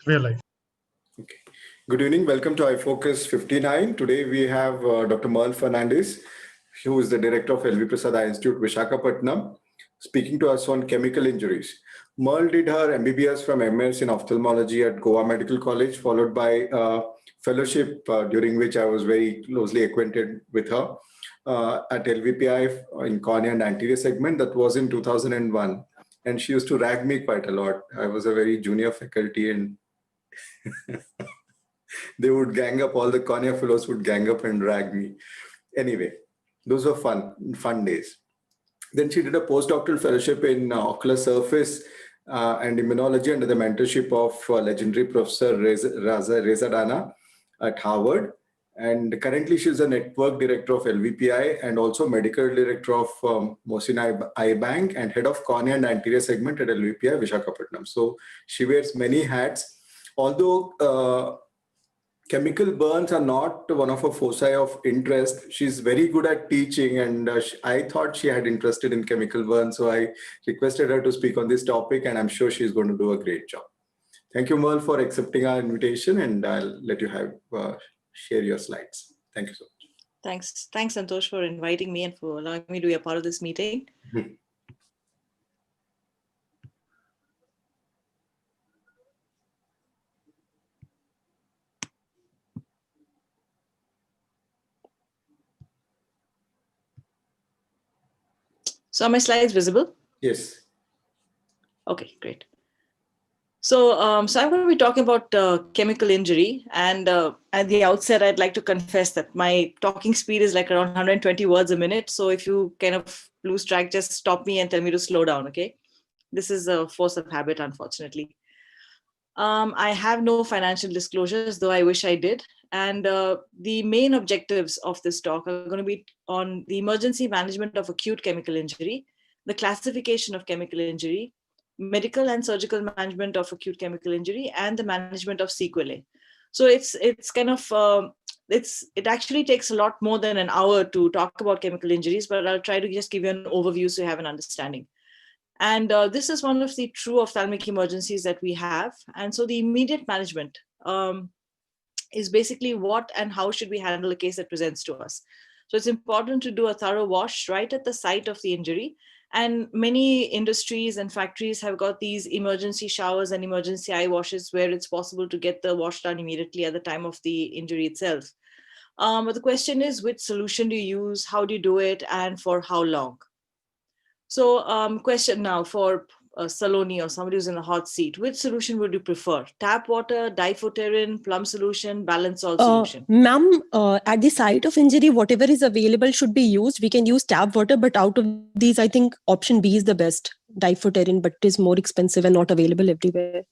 Real life. Okay. Good evening. Welcome to iFocus 59. Today we have Dr. Merle Fernandes, who is the director of Prasad Institute, Visakhapatnam, speaking to us on chemical injuries. Merle did her MBBS from MS in ophthalmology at Goa Medical College, followed by fellowship during which I was very closely acquainted with her at LVPI in cornea and anterior segment. That was in 2001. And she used to rag me quite a lot. I was a very junior faculty and they would gang up, all the cornea fellows would gang up and drag me. Anyway, those were fun days. Then she did a postdoctoral fellowship in ocular surface and immunology under the mentorship of legendary Professor Reza Dana at Harvard. And currently she's a network director of LVPI and also medical director of Mohsin Eye Bank and head of cornea and anterior segment at LVPI Visakhapatnam. So she wears many hats. Although chemical burns are not one of her foci of interest, she's very good at teaching, and I thought she had interested in chemical burns, so I requested her to speak on this topic, and I'm sure she's going to do a great job. Thank you, Merle, for accepting our invitation, and I'll let you share your slides. Thank you so much. Thanks, Santosh, for inviting me and for allowing me to be a part of this meeting. So are my slides visible? Yes. Okay, great. So, I'm going to be talking about chemical injury. And at the outset, I'd like to confess that my talking speed is like around 120 words a minute. So if you kind of lose track, just stop me and tell me to slow down, okay? This is a force of habit, unfortunately. I have no financial disclosures, though I wish I did. And the main objectives of this talk are going to be on the emergency management of acute chemical injury, the classification of chemical injury, medical and surgical management of acute chemical injury, and the management of sequelae. So it's kind of, it actually takes a lot more than an hour to talk about chemical injuries, but I'll try to just give you an overview so you have an understanding. And this is one of the true ophthalmic emergencies that we have. And so the immediate management is basically what and how should we handle a case that presents to us. So it's important to do a thorough wash right at the site of the injury. And many industries and factories have got these emergency showers and emergency eye washes where it's possible to get the wash done immediately at the time of the injury itself. But the question is, which solution do you use, how do you do it, and for how long? So question now for Saloni or somebody who's in a hot seat, which solution would you prefer? Tap water, diphoterin, plum solution, balance salt solution? Ma'am, at the site of injury, whatever is available should be used. We can use tap water, but out of these, I think option B is the best, diphoterin, but it is more expensive and not available everywhere.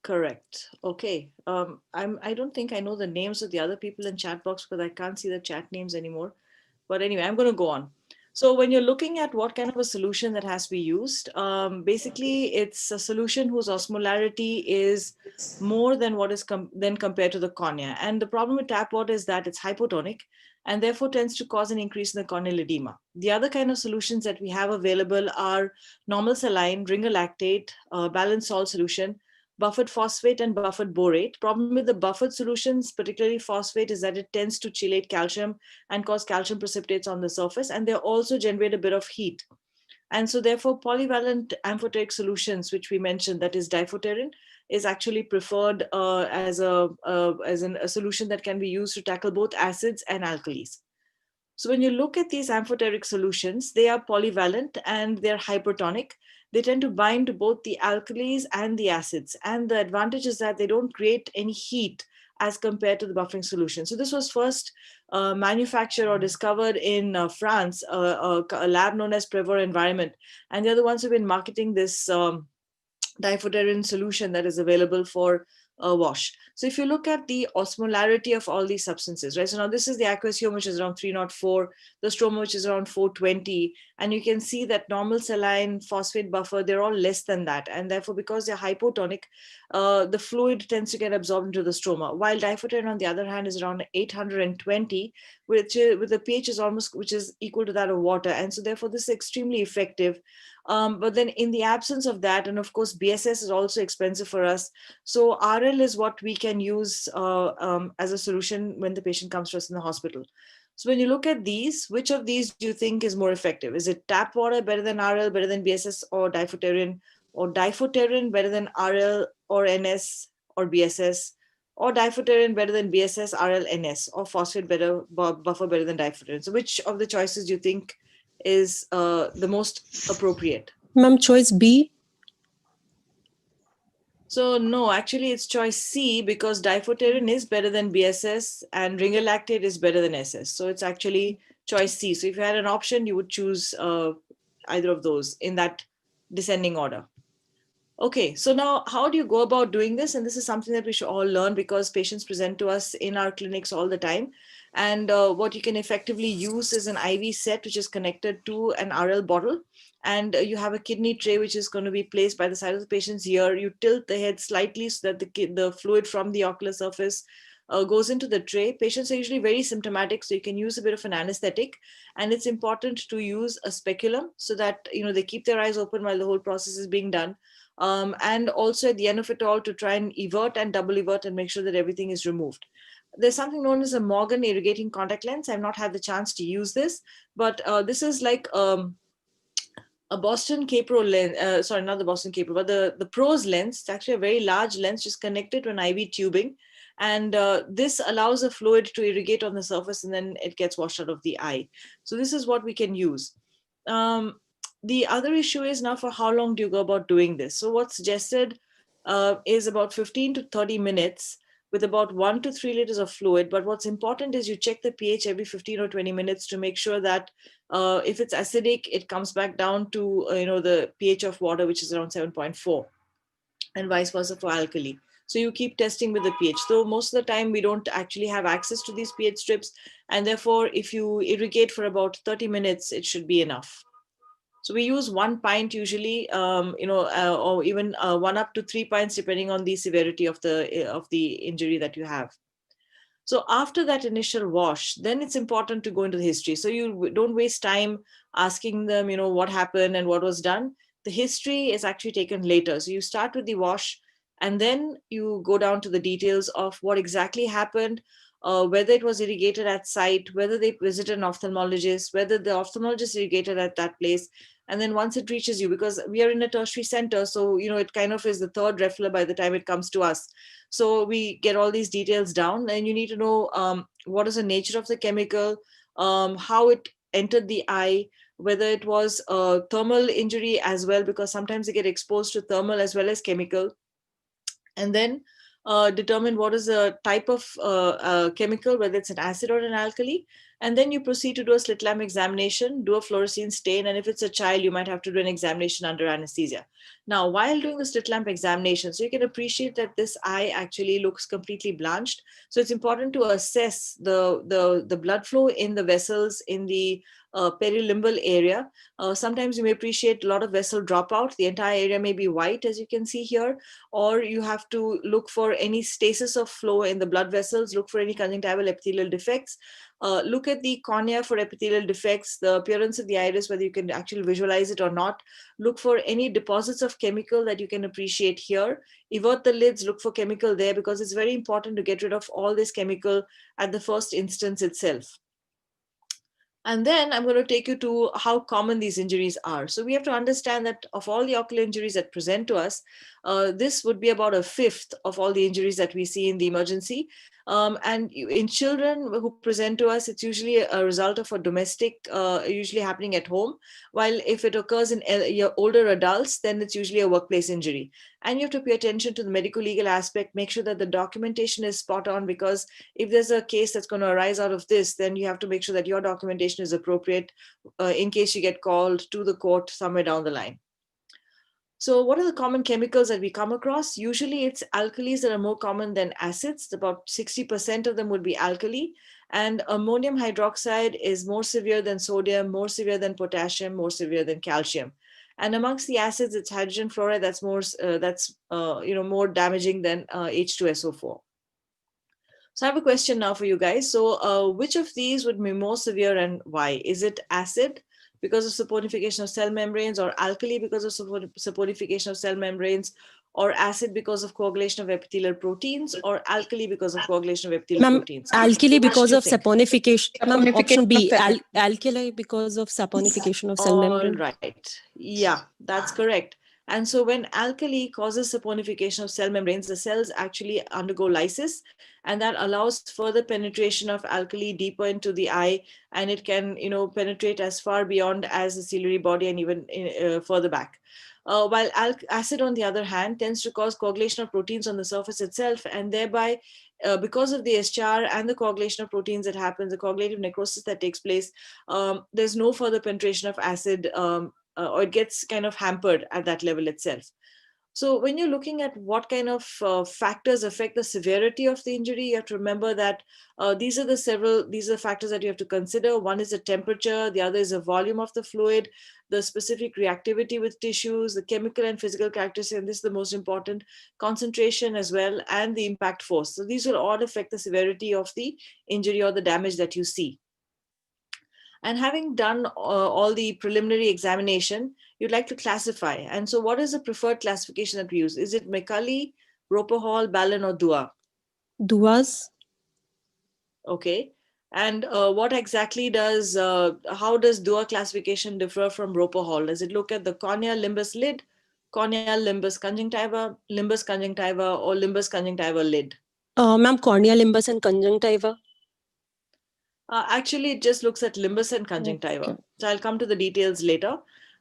Correct. Okay. I don't think I know the names of the other people in chat box because I can't see the chat names anymore. But anyway, I'm going to go on. So when you're looking at what kind of a solution that has to be used, basically it's a solution whose osmolarity is more than what is then compared to the cornea. And the problem with tap water is that it's hypotonic and therefore tends to cause an increase in the corneal edema. The other kind of solutions that we have available are normal saline, ringer lactate, balanced salt solution, buffered phosphate and buffered borate. Problem with the buffered solutions, particularly phosphate, is that it tends to chelate calcium and cause calcium precipitates on the surface, and they also generate a bit of heat. And so therefore polyvalent amphoteric solutions, which we mentioned, that is diphoterin, is actually preferred as a solution that can be used to tackle both acids and alkalis. So when you look at these amphoteric solutions, they are polyvalent and they're hypertonic. They tend to bind to both the alkalis and the acids. And the advantage is that they don't create any heat as compared to the buffering solution. So this was first manufactured or discovered in France, a lab known as Prevor Environment. And they're the ones who've been marketing this diphoterin solution that is available for wash. So if you look at the osmolarity of all these substances, right? So now this is the aqueous humor, which is around 304, the stroma, which is around 420. And you can see that normal saline, phosphate buffer, they're all less than that. And therefore, because they're hypotonic, the fluid tends to get absorbed into the stroma. While diphoterin, on the other hand, is around 820, with the pH is almost, which is equal to that of water. And so therefore this is extremely effective. But then in the absence of that, and of course, BSS is also expensive for us. So RL is what we can use as a solution when the patient comes to us in the hospital. So when you look at these, which of these do you think is more effective? Is it tap water better than RL, better than BSS, or diphoterin better than RL or NS or BSS, or diphoterin better than BSS, RL, NS, or phosphate buffer better than diphoterin? So which of the choices do you think is the most appropriate? Ma'am, choice B. So no, actually it's choice C, because diphoterin is better than BSS and ringalactate is better than SS. So it's actually choice C. So if you had an option, you would choose either of those in that descending order. Okay, so now how do you go about doing this? And this is something that we should all learn, because patients present to us in our clinics all the time. And what you can effectively use is an IV set, which is connected to an RL bottle. And you have a kidney tray, which is going to be placed by the side of the patient's ear. You tilt the head slightly so that the fluid from the ocular surface goes into the tray. Patients are usually very symptomatic, so you can use a bit of an anesthetic. And it's important to use a speculum so that they keep their eyes open while the whole process is being done. And also at the end of it all, to try and evert and double evert and make sure that everything is removed. There's something known as a Morgan irrigating contact lens. I've not had the chance to use this, but this is like a Boston K-Pro lens, sorry, not the Boston K-Pro, but the Pro's lens. It's actually a very large lens just connected to an IV tubing. And this allows the fluid to irrigate on the surface, and then it gets washed out of the eye. So this is what we can use. The other issue is now, for how long do you go about doing this? So what's suggested is about 15 to 30 minutes with about 1 to 3 liters of fluid. But what's important is you check the pH every 15 or 20 minutes to make sure that if it's acidic, it comes back down to the pH of water, which is around 7.4, and vice versa for alkali. So you keep testing with the pH. So most of the time we don't actually have access to these pH strips, and therefore if you irrigate for about 30 minutes, it should be enough. So we use 1 pint usually, or even 1 up to 3 pints, depending on the severity of the injury that you have. So after that initial wash, then it's important to go into the history. So you don't waste time asking them, what happened and what was done. The history is actually taken later. So you start with the wash, and then you go down to the details of what exactly happened, whether it was irrigated at site, whether they visited an ophthalmologist, whether the ophthalmologist irrigated at that place. And then once it reaches you, because we are in a tertiary center, so it kind of is the third refill by the time it comes to us. So we get all these details down, and you need to know what is the nature of the chemical, how it entered the eye, whether it was a thermal injury as well, because sometimes they get exposed to thermal as well as chemical. And then determine what is the type of chemical, whether it's an acid or an alkali. And then you proceed to do a slit lamp examination, do a fluorescein stain, and if it's a child, you might have to do an examination under anesthesia. Now, while doing the slit lamp examination, so you can appreciate that this eye actually looks completely blanched. So it's important to assess the blood flow in the vessels in the perilimbal area. Sometimes you may appreciate a lot of vessel dropout. The entire area may be white, as you can see here, or you have to look for any stasis of flow in the blood vessels, look for any conjunctival epithelial defects. Look at the cornea for epithelial defects, the appearance of the iris, whether you can actually visualize it or not. Look for any deposits of chemical that you can appreciate here. Evert the lids, look for chemical there, because it's very important to get rid of all this chemical at the first instance itself. And then I'm going to take you to how common these injuries are. So we have to understand that of all the ocular injuries that present to us, this would be about a fifth of all the injuries that we see in the emergency. And in children who present to us, it's usually a result of a domestic, usually happening at home. While if it occurs in older adults, then it's usually a workplace injury. And you have to pay attention to the medical legal aspect, make sure that the documentation is spot on, because if there's a case that's going to arise out of this, then you have to make sure that your documentation is appropriate in case you get called to the court somewhere down the line. So what are the common chemicals that we come across? Usually it's alkalis that are more common than acids. About 60% of them would be alkali. And ammonium hydroxide is more severe than sodium, more severe than potassium, more severe than calcium. And amongst the acids, it's hydrogen fluoride that's more damaging than H2SO4. So I have a question now for you guys. So which of these would be more severe and why? Is it acid because of saponification of cell membranes, or alkali because of saponification of cell membranes, or acid because of coagulation of epithelial proteins, or alkali because of coagulation of epithelial Ma'am, proteins? alkali Which do because you of think? saponification. Ma'am, option B, Saponification of alkali because of saponification of cell All membrane. right. Yeah, that's correct. And so when alkali causes saponification of cell membranes, the cells actually undergo lysis, and that allows further penetration of alkali deeper into the eye, and it can, penetrate as far beyond as the ciliary body and even further back. While acid, on the other hand, tends to cause coagulation of proteins on the surface itself, and thereby, because of the eschar and the coagulation of proteins that happens, the coagulative necrosis that takes place, there's no further penetration of acid, or it gets kind of hampered at that level itself. So when you're looking at what kind of factors affect the severity of the injury, you have to remember that these are the factors that you have to consider. One is the temperature, the other is the volume of the fluid, the specific reactivity with tissues, the chemical and physical characteristics, and this is the most important, concentration as well, and the impact force. So these will all affect the severity of the injury or the damage that you see. And having done all the preliminary examination, you'd like to classify. And so what is the preferred classification that we use? Is it Mecali, Roper-Hall, Ballon, or Dua? Duas. Okay. And what exactly how does Dua classification differ from Roper-Hall? Does it look at the corneal limbus lid, corneal limbus conjunctiva, or limbus conjunctiva lid? Ma'am, corneal limbus and conjunctiva. Actually, it just looks at limbus and conjunctiva. Okay. So I'll come to the details later.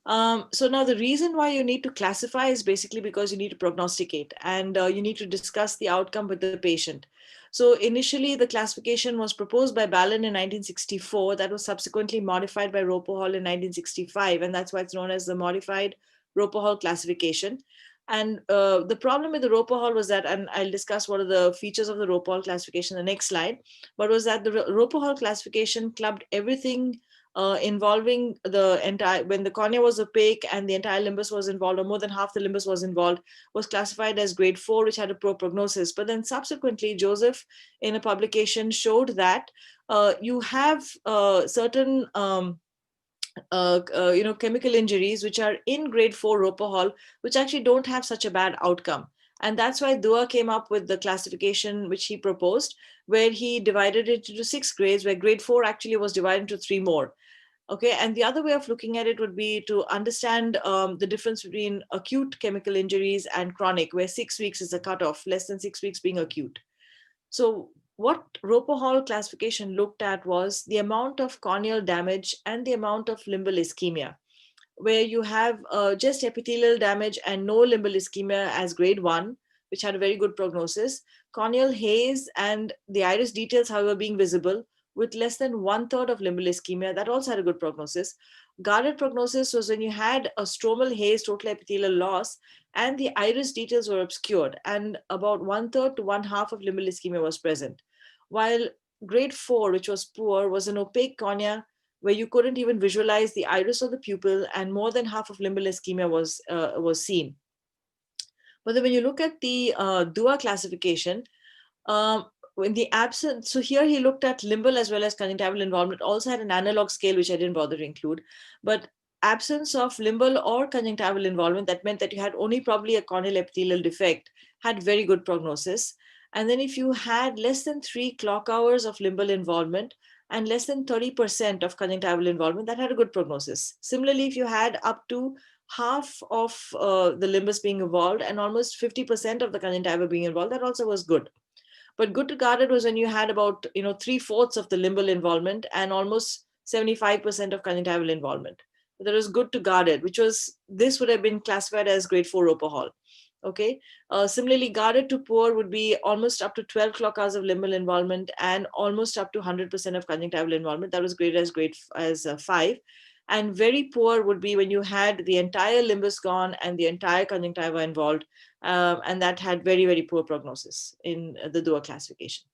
So now the reason why you need to classify is basically because you need to prognosticate, and you need to discuss the outcome with the patient. So initially, the classification was proposed by Ballon in 1964. That was subsequently modified by Roper-Hall in 1965, and that's why it's known as the modified Roper-Hall classification. And the problem with the Roper-Hall was that, and I'll discuss what are the features of the Roper-Hall classification in the next slide, but was that the Roper-Hall classification clubbed everything involving the entire, when the cornea was opaque and the entire limbus was involved, or more than half the limbus was involved, was classified as grade 4, which had a poor prognosis. But then subsequently, Joseph, in a publication, showed that you have certain chemical injuries which are in grade 4 Roper-Hall, which actually don't have such a bad outcome. And that's why Dua came up with the classification which he proposed, where he divided it into 6 grades, where grade 4 actually was divided into 3 more. Okay, and the other way of looking at it would be to understand the difference between acute chemical injuries and chronic, where 6 weeks is a cutoff, less than 6 weeks being acute. So what Roper-Hall classification looked at was the amount of corneal damage and the amount of limbal ischemia, where you have just epithelial damage and no limbal ischemia as grade 1, which had a very good prognosis. Corneal haze and the iris details, however, being visible with less than 1/3 of limbal ischemia, that also had a good prognosis. Guarded prognosis was when you had a stromal haze, total epithelial loss, and the iris details were obscured, and about 1/3 to 1/2 of limbal ischemia was present. While grade 4, which was poor, was an opaque cornea where you couldn't even visualize the iris or the pupil, and more than half of limbal ischemia was seen. But then when you look at the Dua classification, in the absence, so here he looked at limbal as well as conjunctival involvement, also had an analog scale, which I didn't bother to include, but absence of limbal or conjunctival involvement, that meant that you had only probably a corneal epithelial defect, had very good prognosis. And then if you had less than 3 clock hours of limbal involvement and less than 30% of conjunctival involvement, that had a good prognosis. Similarly, if you had up to half of the limbus being involved and almost 50% of the conjunctiva being involved, that also was good. But good to guarded was when you had about 3/4 of the limbal involvement and almost 75% of conjunctival involvement. But there was good to guarded, this would have been classified as grade 4 Roper-Hall. Okay. Similarly, guarded to poor would be almost up to 12 clock hours of limbal involvement and almost up to 100% of conjunctival involvement. That was graded as 5. And very poor would be when you had the entire limbus gone and the entire conjunctiva involved. And that had very, very poor prognosis in the Dua classification.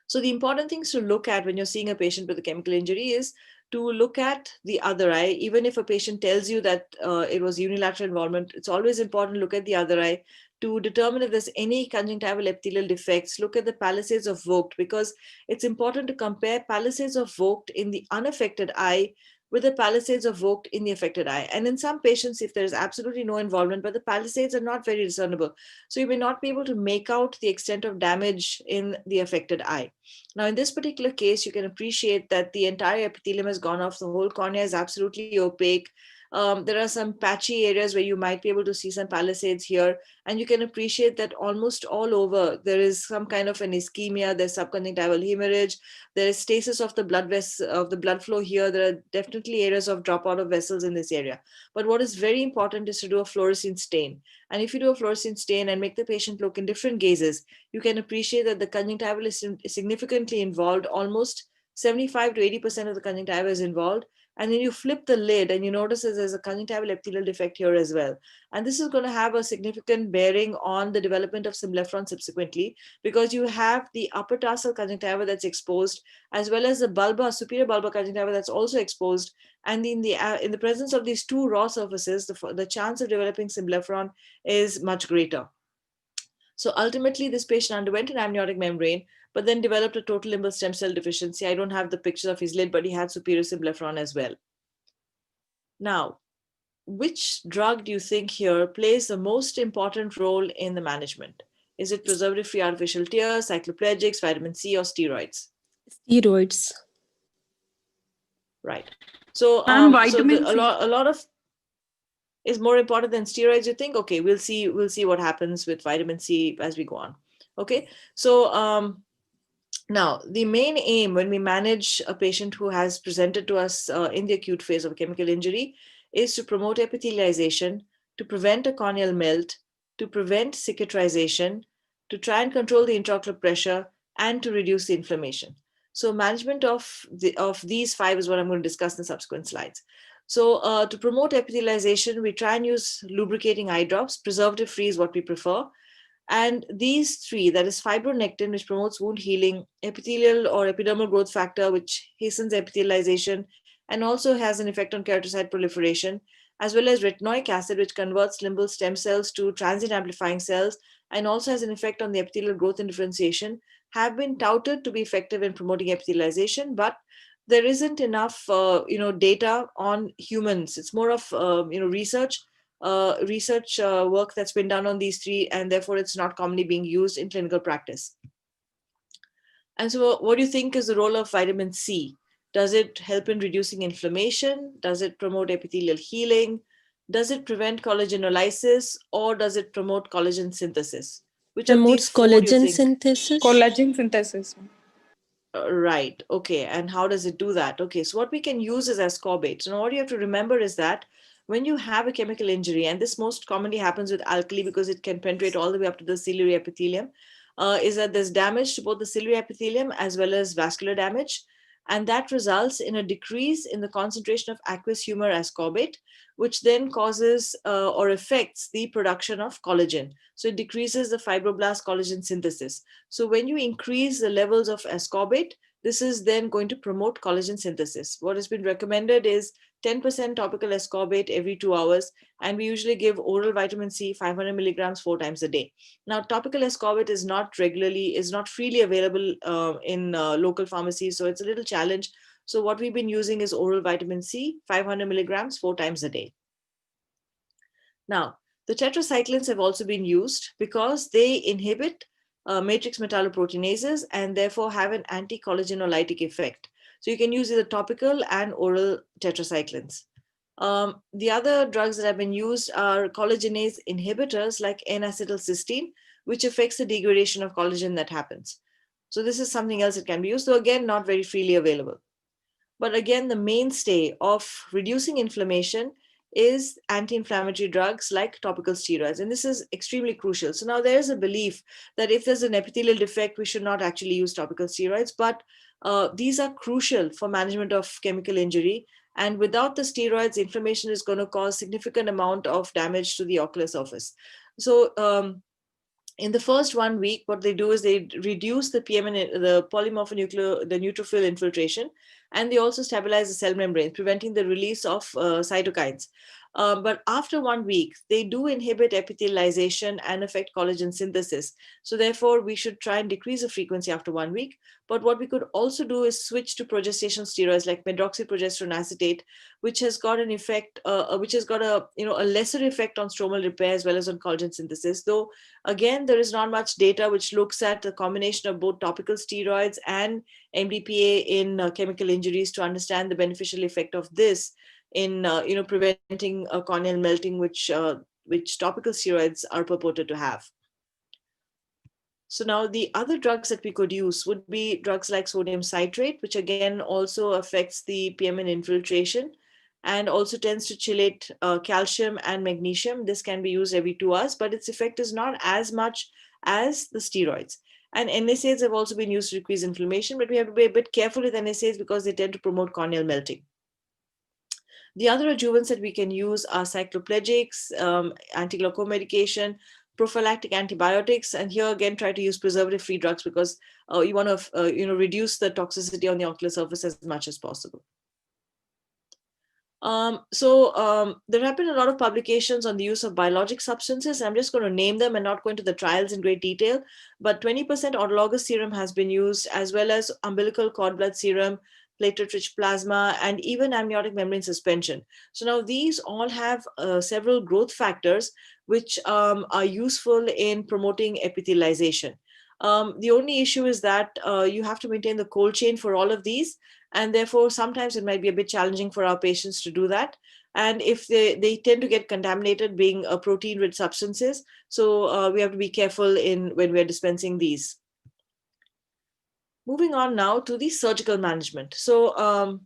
So the important things to look at when you're seeing a patient with a chemical injury is to look at the other eye. Even if a patient tells you that it was unilateral involvement, it's always important to look at the other eye to determine if there's any conjunctival epithelial defects, look at the palisades of Vogt, because it's important to compare palisades of Vogt in the unaffected eye with the palisades of Vogt in the affected eye. And in some patients, if there's absolutely no involvement, but the palisades are not very discernible, so you may not be able to make out the extent of damage in the affected eye. Now, in this particular case, you can appreciate that the entire epithelium has gone off. The whole cornea is absolutely opaque. There are some patchy areas where you might be able to see some palisades here, and you can appreciate that almost all over there is some kind of an ischemia. There's subconjunctival hemorrhage. There is stasis of the blood flow here. There are definitely areas of dropout of vessels in this area. But what is very important is to do a fluorescein stain. And if you do a fluorescein stain and make the patient look in different gazes, you can appreciate that the conjunctival is significantly involved. Almost 75 to 80% of the conjunctiva is involved. And then you flip the lid and you notice that there's a conjunctival epithelial defect here as well. And this is going to have a significant bearing on the development of symblepharon subsequently, because you have the upper tarsal conjunctiva that's exposed, as well as the superior bulbar conjunctiva that's also exposed. And in the presence of these two raw surfaces, the chance of developing symblepharon is much greater. So ultimately, this patient underwent an amniotic membrane, but then developed a total limbal stem cell deficiency. I don't have the picture of his lid, but he had superior symblepharon as well. Now, which drug do you think here plays the most important role in the management? Is it preservative-free artificial tears, cycloplegics, vitamin C, or steroids? Steroids. Right. So, a lot of is more important than steroids, you think? Okay, we'll see what happens with vitamin C as we go on. Okay, so now the main aim when we manage a patient who has presented to us in the acute phase of a chemical injury is to promote epithelialization, to prevent a corneal melt, to prevent cicatrization, to try and control the intraocular pressure, and to reduce the inflammation. So management of these five is what I'm going to discuss in the subsequent slides. So to promote epithelialization, we try and use lubricating eye drops. Preservative-free is what we prefer. And these three, that is fibronectin, which promotes wound healing, epithelial or epidermal growth factor, which hastens epithelialization and also has an effect on keratinocyte proliferation, as well as retinoic acid, which converts limbal stem cells to transient amplifying cells and also has an effect on the epithelial growth and differentiation, have been touted to be effective in promoting epithelialization, but there isn't enough data on humans. It's more of research work that's been done on these three, and therefore it's not commonly being used in clinical practice. And so what do you think is the role of vitamin C? Does it help in reducing inflammation? Does it promote epithelial healing? Does it prevent collagenolysis, or does it promote collagen synthesis? Which promotes collagen synthesis? Collagen synthesis. Right. Okay. And how does it do that? Okay. So what we can use is ascorbate. So now what you have to remember is that when you have a chemical injury, and this most commonly happens with alkali because it can penetrate all the way up to the ciliary epithelium, is that there's damage to both the ciliary epithelium as well as vascular damage. And that results in a decrease in the concentration of aqueous humor ascorbate, which then causes or affects the production of collagen. So it decreases the fibroblast collagen synthesis. So when you increase the levels of ascorbate, this is then going to promote collagen synthesis. What has been recommended is 10% topical ascorbate every 2 hours, and we usually give oral vitamin C 500 milligrams 4 times a day. Now, topical ascorbate is not freely available in local pharmacies, so it's a little challenge. So what we've been using is oral vitamin C 500 milligrams 4 times a day. Now, the tetracyclines have also been used because they inhibit matrix metalloproteinases and therefore have an anti-collagenollytic effect. So you can use either topical and oral tetracyclines. The other drugs that have been used are collagenase inhibitors like N-acetylcysteine, which affects the degradation of collagen that happens. So this is something else that can be used, though again, not very freely available. But again, the mainstay of reducing inflammation is anti-inflammatory drugs like topical steroids. And this is extremely crucial. So now there is a belief that if there's an epithelial defect, we should not actually use topical steroids, but these are crucial for management of chemical injury. And without the steroids, inflammation is going to cause significant amount of damage to the ocular surface. So in the first 1 week, what they do is they reduce the PMN, the polymorphonuclear, the neutrophil infiltration, and they also stabilize the cell membrane, preventing the release of cytokines. But after 1 week, they do inhibit epithelialization and affect collagen synthesis. So therefore, we should try and decrease the frequency after 1 week. But what we could also do is switch to progesterone steroids like medroxyprogesterone acetate, which has got an effect, which has got a lesser effect on stromal repair as well as on collagen synthesis. Though again, there is not much data which looks at the combination of both topical steroids and MDPA in chemical injuries to understand the beneficial effect of this in preventing corneal melting, which topical steroids are purported to have. So now the other drugs that we could use would be drugs like sodium citrate, which again also affects the PMN infiltration and also tends to chelate calcium and magnesium. This can be used every 2 hours, but its effect is not as much as the steroids. And NSAIDs have also been used to decrease inflammation, but we have to be a bit careful with NSAIDs because they tend to promote corneal melting. The other adjuvants that we can use are cycloplegics, anti-glaucoma medication, prophylactic antibiotics, and here again try to use preservative-free drugs because you want to reduce the toxicity on the ocular surface as much as possible. There have been a lot of publications on the use of biologic substances. I'm just going to name them and not go into the trials in great detail, but 20% autologous serum has been used, as well as umbilical cord blood serum, platelet-rich plasma, and even amniotic membrane suspension. So now these all have several growth factors which are useful in promoting epithelialization. The only issue is that you have to maintain the cold chain for all of these, and therefore sometimes it might be a bit challenging for our patients to do that. And if they tend to get contaminated, being protein-rich substances, so we have to be careful when we're dispensing these. Moving on now to the surgical management. So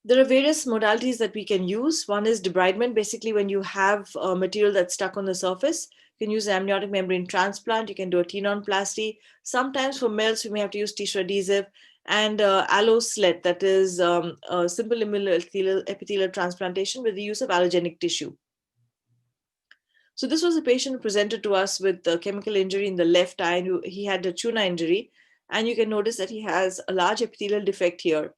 there are various modalities that we can use. One is debridement. Basically, when you have material that's stuck on the surface, you can use amniotic membrane transplant. You can do a tenonplasty. Sometimes for males, we may have to use tissue adhesive and alloslet, that is a simple epithelial transplantation with the use of allogenic tissue. So this was a patient who presented to us with a chemical injury in the left eye, and he had a tuna injury. And you can notice that he has a large epithelial defect here.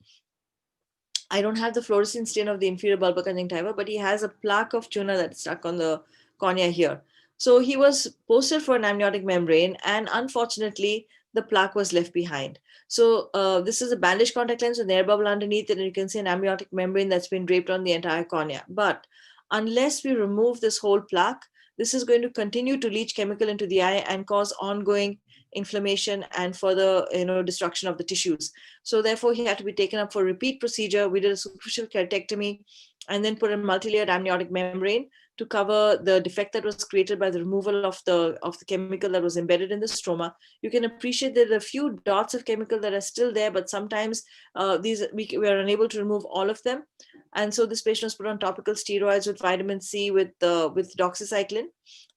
I don't have the fluorescein stain of the inferior bulbar conjunctiva, but he has a plaque of tuna that's stuck on the cornea here. So he was posted for an amniotic membrane, and unfortunately, the plaque was left behind. So this is a bandage contact lens with an air bubble underneath, and you can see an amniotic membrane that's been draped on the entire cornea. But unless we remove this whole plaque, this is going to continue to leach chemical into the eye and cause ongoing inflammation and further destruction of the tissues. So therefore, he had to be taken up for a repeat procedure. We did a superficial keratectomy and then put a multilayered amniotic membrane to cover the defect that was created by the removal of the chemical that was embedded in the stroma. You can appreciate that there are a few dots of chemical that are still there, but sometimes we are unable to remove all of them. And so this patient was put on topical steroids with vitamin C with doxycycline.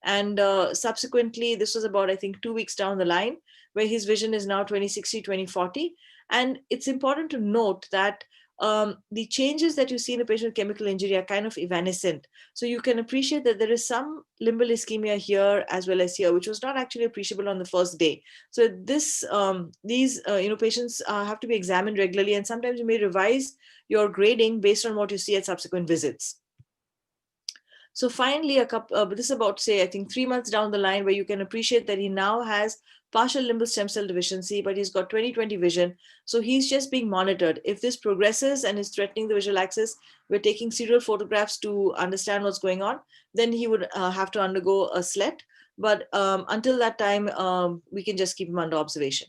And subsequently, this was about, I think, 2 weeks down the line, where his vision is now 20/60, 20/40. And it's important to note that the changes that you see in a patient with chemical injury are kind of evanescent. So you can appreciate that there is some limbal ischemia here as well as here, which was not actually appreciable on the first day. So these patients have to be examined regularly, and sometimes you may revise your grading based on what you see at subsequent visits. So finally, this is about, say, I think 3 months down the line, where you can appreciate that he now has partial limbal stem cell deficiency, but he's got 20/20 vision. So he's just being monitored. If this progresses and is threatening the visual axis, we're taking serial photographs to understand what's going on. Then he would have to undergo a SLET. But until that time, we can just keep him under observation.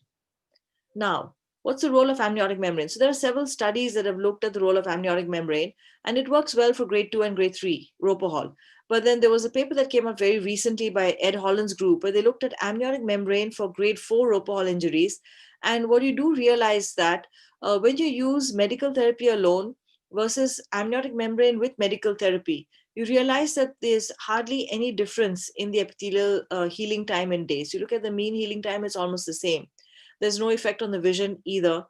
Now, what's the role of amniotic membrane? So there are several studies that have looked at the role of amniotic membrane, and it works well for grade 2 and grade 3 Ropohol. But then there was a paper that came out very recently by Ed Holland's group, where they looked at amniotic membrane for grade 4 Ropohol injuries. And what you do realize that when you use medical therapy alone versus amniotic membrane with medical therapy, you realize that there's hardly any difference in the epithelial healing time in days. You look at the mean healing time, it's almost the same. There's no effect on the vision either.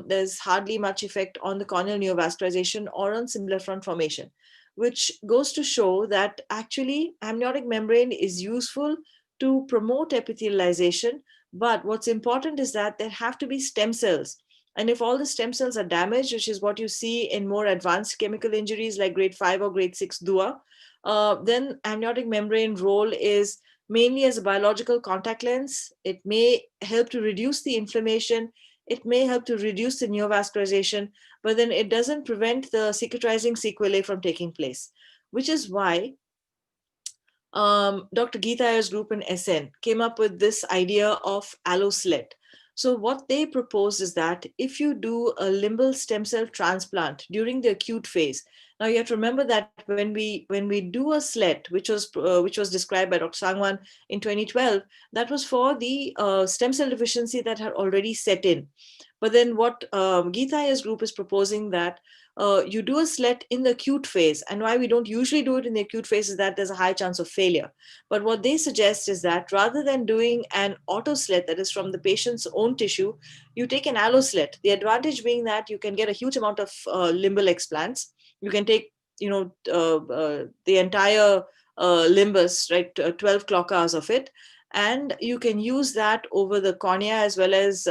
There's hardly much effect on the corneal neovascularization or on similar front formation, which goes to show that actually amniotic membrane is useful to promote epithelialization. But what's important is that there have to be stem cells And if all the stem cells are damaged, which is what you see in more advanced chemical injuries like grade 5 or grade 6 DUA, then amniotic membrane role is mainly as a biological contact lens. It may help to reduce the inflammation. It may help to reduce the neovascularization, but then it doesn't prevent the cicatrizing sequelae from taking place, which is why Dr. Geeta Iyer's group in SN came up with this idea of alloslet. So what they propose is that if you do a limbal stem cell transplant during the acute phase, now you have to remember that when we do a slet, which was described by Dr. Sangwan in 2012, that was for the stem cell deficiency that had already set in. But then what Geeta Iyer's group is proposing that you do a slet in the acute phase. And why we don't usually do it in the acute phase is that there's a high chance of failure. But what they suggest is that rather than doing an auto slet that is from the patient's own tissue, you take an allo slet. The advantage being that you can get a huge amount of limbal explants. You can take, the entire limbus, right, 12 clock hours of it. And you can use that over the cornea as well as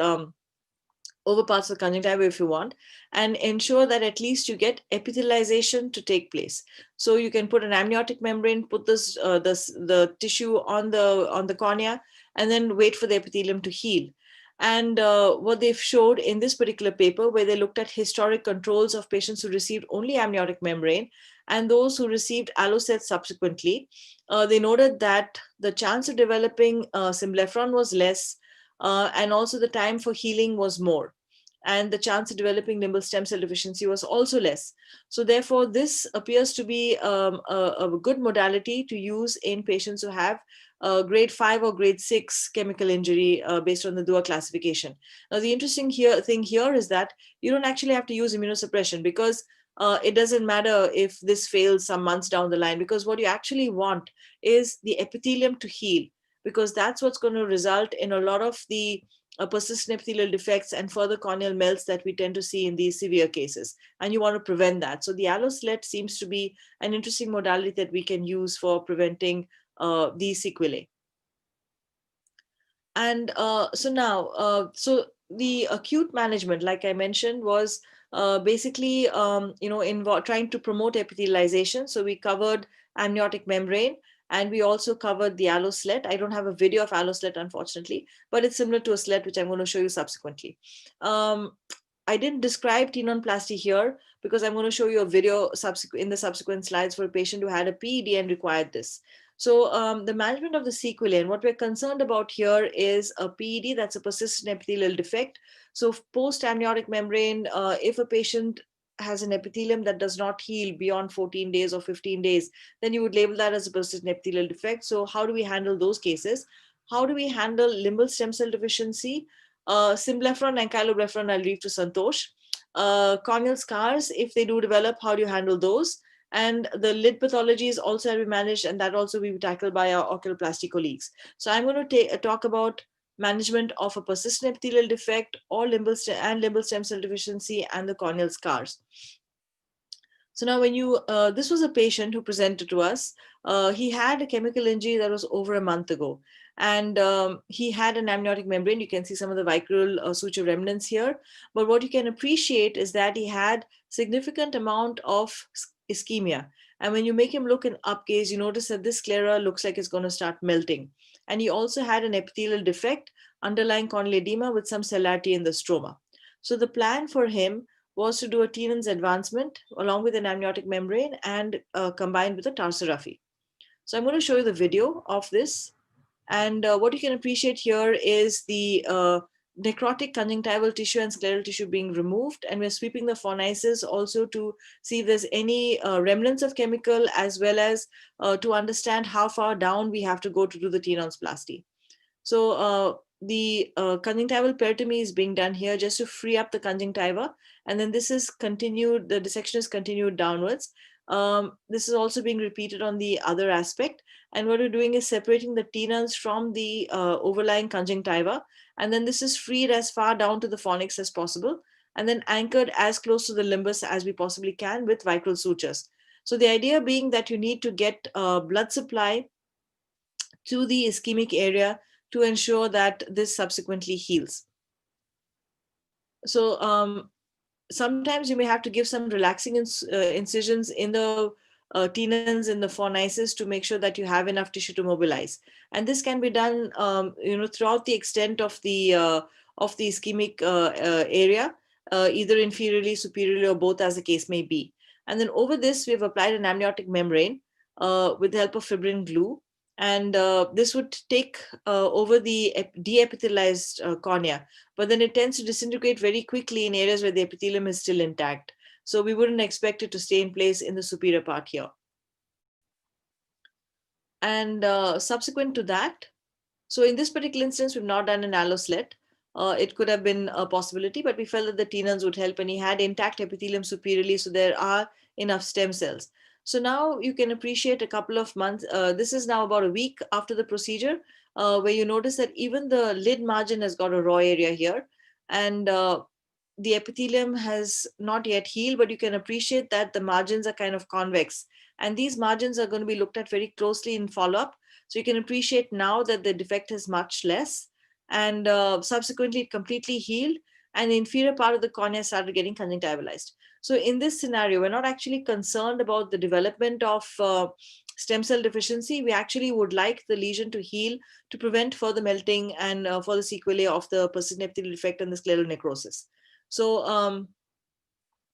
over parts of the conjunctiva if you want, and ensure that at least you get epithelialization to take place. So you can put an amniotic membrane, put the tissue on the cornea, and then wait for the epithelium to heal. And what they've showed in this particular paper, where they looked at historic controls of patients who received only amniotic membrane and those who received allosets subsequently, they noted that the chance of developing symblepharon was less, and also the time for healing was more. And the chance of developing limbal stem cell deficiency was also less. So therefore, this appears to be a good modality to use in patients who have grade 5 or grade 6 chemical injury based on the DUA classification. Now, the interesting thing here is that you don't actually have to use immunosuppression, because it doesn't matter if this fails some months down the line, because what you actually want is the epithelium to heal, because that's what's going to result in a lot of the persistent epithelial defects and further corneal melts that we tend to see in these severe cases. And you want to prevent that. So the alloslet seems to be an interesting modality that we can use for preventing these sequelae. And so the acute management, like I mentioned, was basically, trying to promote epithelialization. So we covered amniotic membrane, and we also covered the alloslet. I don't have a video of alloslet, unfortunately, but it's similar to a slet, which I'm going to show you subsequently. I didn't describe tenonplasty here because I'm going to show you a video in the subsequent slides for a patient who had a PED and required this. So the management of the sequelae, and what we're concerned about here is a PED, that's a persistent epithelial defect. So post amniotic membrane, if a patient has an epithelium that does not heal beyond 14 days or 15 days, then you would label that as a persistent epithelial defect. So how do we handle those cases? How do we handle limbal stem cell deficiency? Symblepharon and chyloblepharon, I'll leave to Santosh. Corneal scars, if they do develop, how do you handle those? And the lid pathologies also have to be managed, and that also will be tackled by our oculoplasty colleagues. So I'm going to talk about management of a persistent epithelial defect or limbal stem cell deficiency and the corneal scars. So now this was a patient who presented to us. He had a chemical injury that was over a month ago. And he had an amniotic membrane. You can see some of the vicral suture remnants here. But what you can appreciate is that he had significant amount of ischemia. And when you make him look in up gaze, you notice that this sclera looks like it's going to start melting. And he also had an epithelial defect, underlying corneal edema with some cellularity in the stroma. So the plan for him was to do a Tenon's advancement along with an amniotic membrane and combined with a tarsorrhaphy. So I'm going to show you the video of this. And what you can appreciate here is the necrotic conjunctival tissue and scleral tissue being removed. And we're sweeping the fornices also to see if there's any remnants of chemical, as well as to understand how far down we have to go to do the Tenon's plasty. So the conjunctival peritomy is being done here just to free up the conjunctiva. And then this is continued, the dissection is continued downwards. This is also being repeated on the other aspect. And what we're doing is separating the tenons from the overlying conjunctiva. And then this is freed as far down to the fornix as possible, and then anchored as close to the limbus as we possibly can with vicral sutures. So the idea being that you need to get blood supply to the ischemic area to ensure that this subsequently heals. So sometimes you may have to give some relaxing incisions in the tenons in the fornices to make sure that you have enough tissue to mobilize. And this can be done, throughout the extent of the ischemic area, either inferiorly, superiorly, or both, as the case may be. And then over this, we've applied an amniotic membrane with the help of fibrin glue. And this would take over the de-epithelialized cornea, but then it tends to disintegrate very quickly in areas where the epithelium is still intact. So we wouldn't expect it to stay in place in the superior part here. And subsequent to that, so in this particular instance, we've not done an alloslet. It could have been a possibility, but we felt that the tenons would help, and he had intact epithelium superiorly, so there are enough stem cells. So now you can appreciate a couple of months, this is now about a week after the procedure, where you notice that even the lid margin has got a raw area here, and the epithelium has not yet healed, but you can appreciate that the margins are kind of convex. And these margins are going to be looked at very closely in follow-up. So you can appreciate now that the defect is much less, and subsequently it completely healed, and the inferior part of the cornea started getting conjunctivalized. So in this scenario, we're not actually concerned about the development of stem cell deficiency. We actually would like the lesion to heal to prevent further melting and for the sequelae of the persistent epithelial defect and the scleral necrosis. So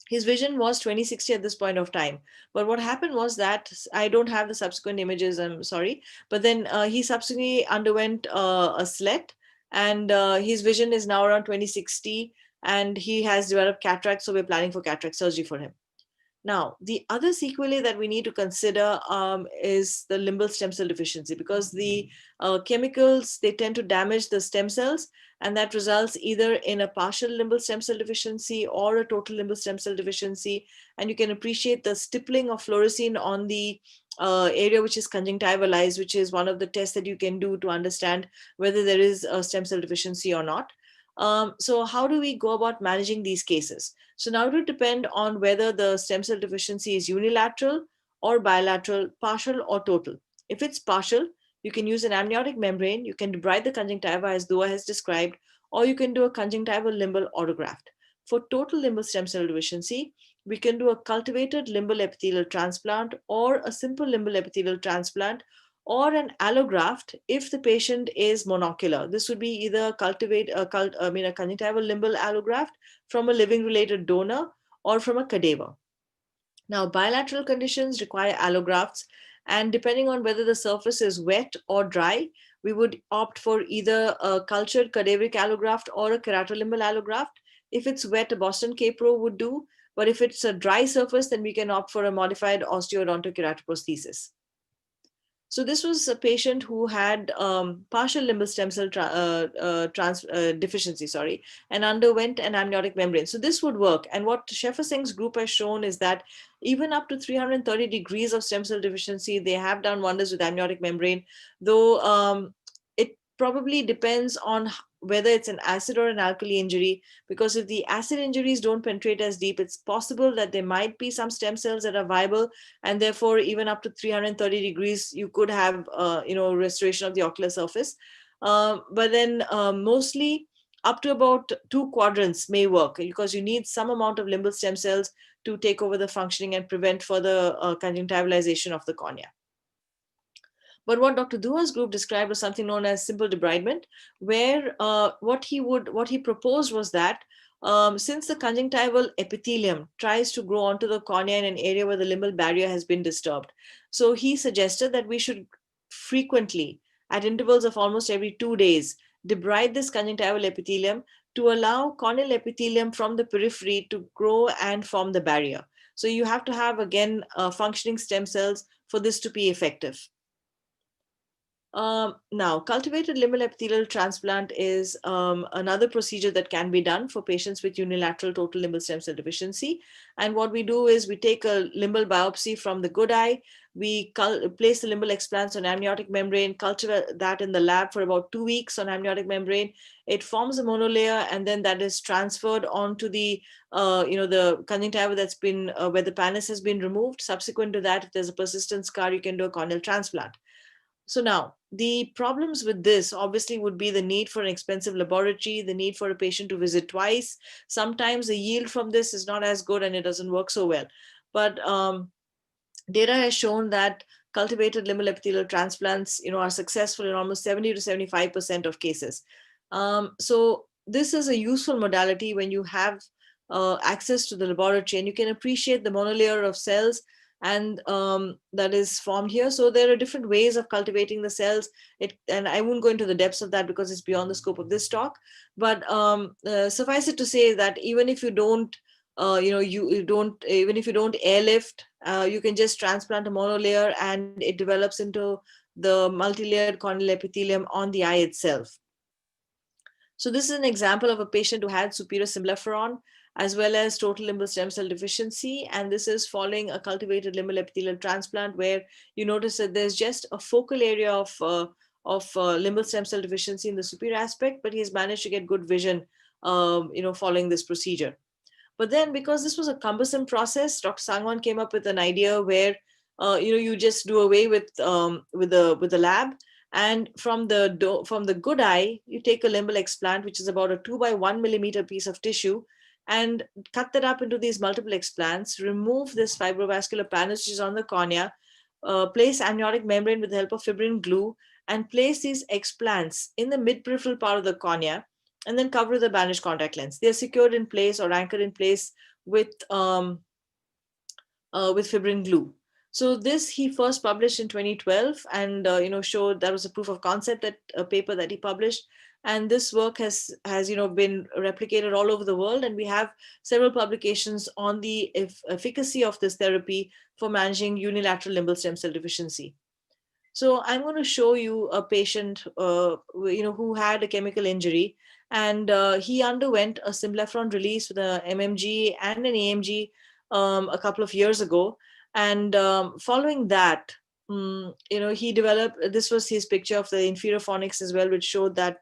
his vision was 20/60 at this point of time. But what happened was that, I don't have the subsequent images, I'm sorry, but then he subsequently underwent a slet, and his vision is now around 20/60, and he has developed cataract, so we're planning for cataract surgery for him. Now, the other sequelae that we need to consider is the limbal stem cell deficiency, because the chemicals, they tend to damage the stem cells, and that results either in a partial limbal stem cell deficiency or a total limbal stem cell deficiency. And you can appreciate the stippling of fluorescein on the area which is conjunctivalized, which is one of the tests that you can do to understand whether there is a stem cell deficiency or not. So how do we go about managing these cases? So now it will depend on whether the stem cell deficiency is unilateral or bilateral, partial or total. If it's partial, you can use an amniotic membrane, you can debride the conjunctiva as Dua has described, or you can do a conjunctival limbal autograft. For total limbal stem cell deficiency, we can do a cultivated limbal epithelial transplant or a simple limbal epithelial transplant, or an allograft if the patient is monocular. This would be either a conjunctival limbal allograft from a living related donor or from a cadaver. Now, bilateral conditions require allografts, and depending on whether the surface is wet or dry, we would opt for either a cultured cadaveric allograft or a keratolimbal allograft. If it's wet, a Boston K-Pro would do, but if it's a dry surface, then we can opt for a modified osteodontokeratoprosthesis. So this was a patient who had partial limbal stem cell deficiency, and underwent an amniotic membrane. So this would work. And what Sheffer Singh's group has shown is that even up to 330 degrees of stem cell deficiency, they have done wonders with amniotic membrane, though it probably depends on whether it's an acid or an alkali injury, because if the acid injuries don't penetrate as deep, it's possible that there might be some stem cells that are viable, and therefore even up to 330 degrees, you could have restoration of the ocular surface. But then mostly up to about 2 quadrants may work, because you need some amount of limbal stem cells to take over the functioning and prevent further conjunctivalization of the cornea. But what Dr. Dua's group described was something known as simple debridement, where what he proposed was that since the conjunctival epithelium tries to grow onto the cornea in an area where the limbal barrier has been disturbed, so he suggested that we should frequently, at intervals of almost every 2 days, debride this conjunctival epithelium to allow corneal epithelium from the periphery to grow and form the barrier. So you have to have, again, functioning stem cells for this to be effective. Now, cultivated limbal epithelial transplant is another procedure that can be done for patients with unilateral total limbal stem cell deficiency. And what we do is we take a limbal biopsy from the good eye, we place the limbal explants on amniotic membrane, culture that in the lab for about 2 weeks on amniotic membrane. It forms a monolayer, and then that is transferred onto the the conjunctiva that's been where the pannus has been removed. Subsequent to that, if there's a persistent scar, you can do a corneal transplant. So now, The problems with this obviously would be the need for an expensive laboratory, the need for a patient to visit twice. Sometimes the yield from this is not as good and it doesn't work so well. But data has shown that cultivated limbal epithelial transplants, are successful in almost 70 to 75% of cases. So this is a useful modality when you have access to the laboratory and you can appreciate the monolayer of cells and that is formed here. So there are different ways of cultivating the cells. And I won't go into the depths of that because it's beyond the scope of this talk. But suffice it to say that even if you don't, you don't, even if you don't airlift, you can just transplant a monolayer and it develops into the multi-layered corneal epithelium on the eye itself. So this is an example of a patient who had superior symblepharon as well as total limbal stem cell deficiency. And this is following a cultivated limbal epithelial transplant where you notice that there's just a focal area of limbal stem cell deficiency in the superior aspect, but he's managed to get good vision, following this procedure. But then because this was a cumbersome process, Dr. Sangwan came up with an idea where, you just do away with the lab. And from the good eye, you take a limbal explant, which is about a 2 by 1 millimeter piece of tissue, and cut that up into these multiple explants, remove this fibrovascular panel, which is on the cornea, place amniotic membrane with the help of fibrin glue, and place these explants in the mid-peripheral part of the cornea, and then cover the bandaged contact lens. They're secured in place or anchored in place with fibrin glue. So this he first published in 2012 and showed that was a proof of concept, that a paper that he published. And this work has been replicated all over the world. And we have several publications on the efficacy of this therapy for managing unilateral limbal stem cell deficiency. So I'm going to show you a patient, who had a chemical injury, and he underwent a symblepharon release with an MMG and an AMG a couple of years ago. And following that, he developed, this was his picture of the inferior fornix as well, which showed that,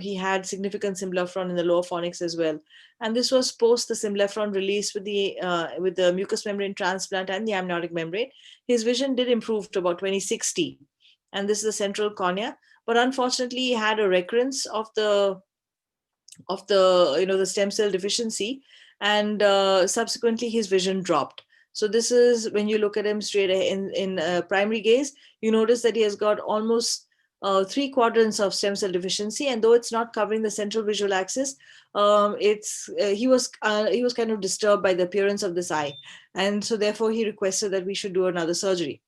he had significant symblepharon in the lower fornix as well. And this was post the symblepharon release with the mucous membrane transplant and the amniotic membrane. His vision did improve to about 20/60. And this is the central cornea. But unfortunately, he had a recurrence of the stem cell deficiency, and subsequently his vision dropped. So this is when you look at him straight in primary gaze, you notice that he has got almost 3 quadrants of stem cell deficiency, and though it's not covering the central visual axis, he was kind of disturbed by the appearance of this eye, and so therefore he requested that we should do another surgery.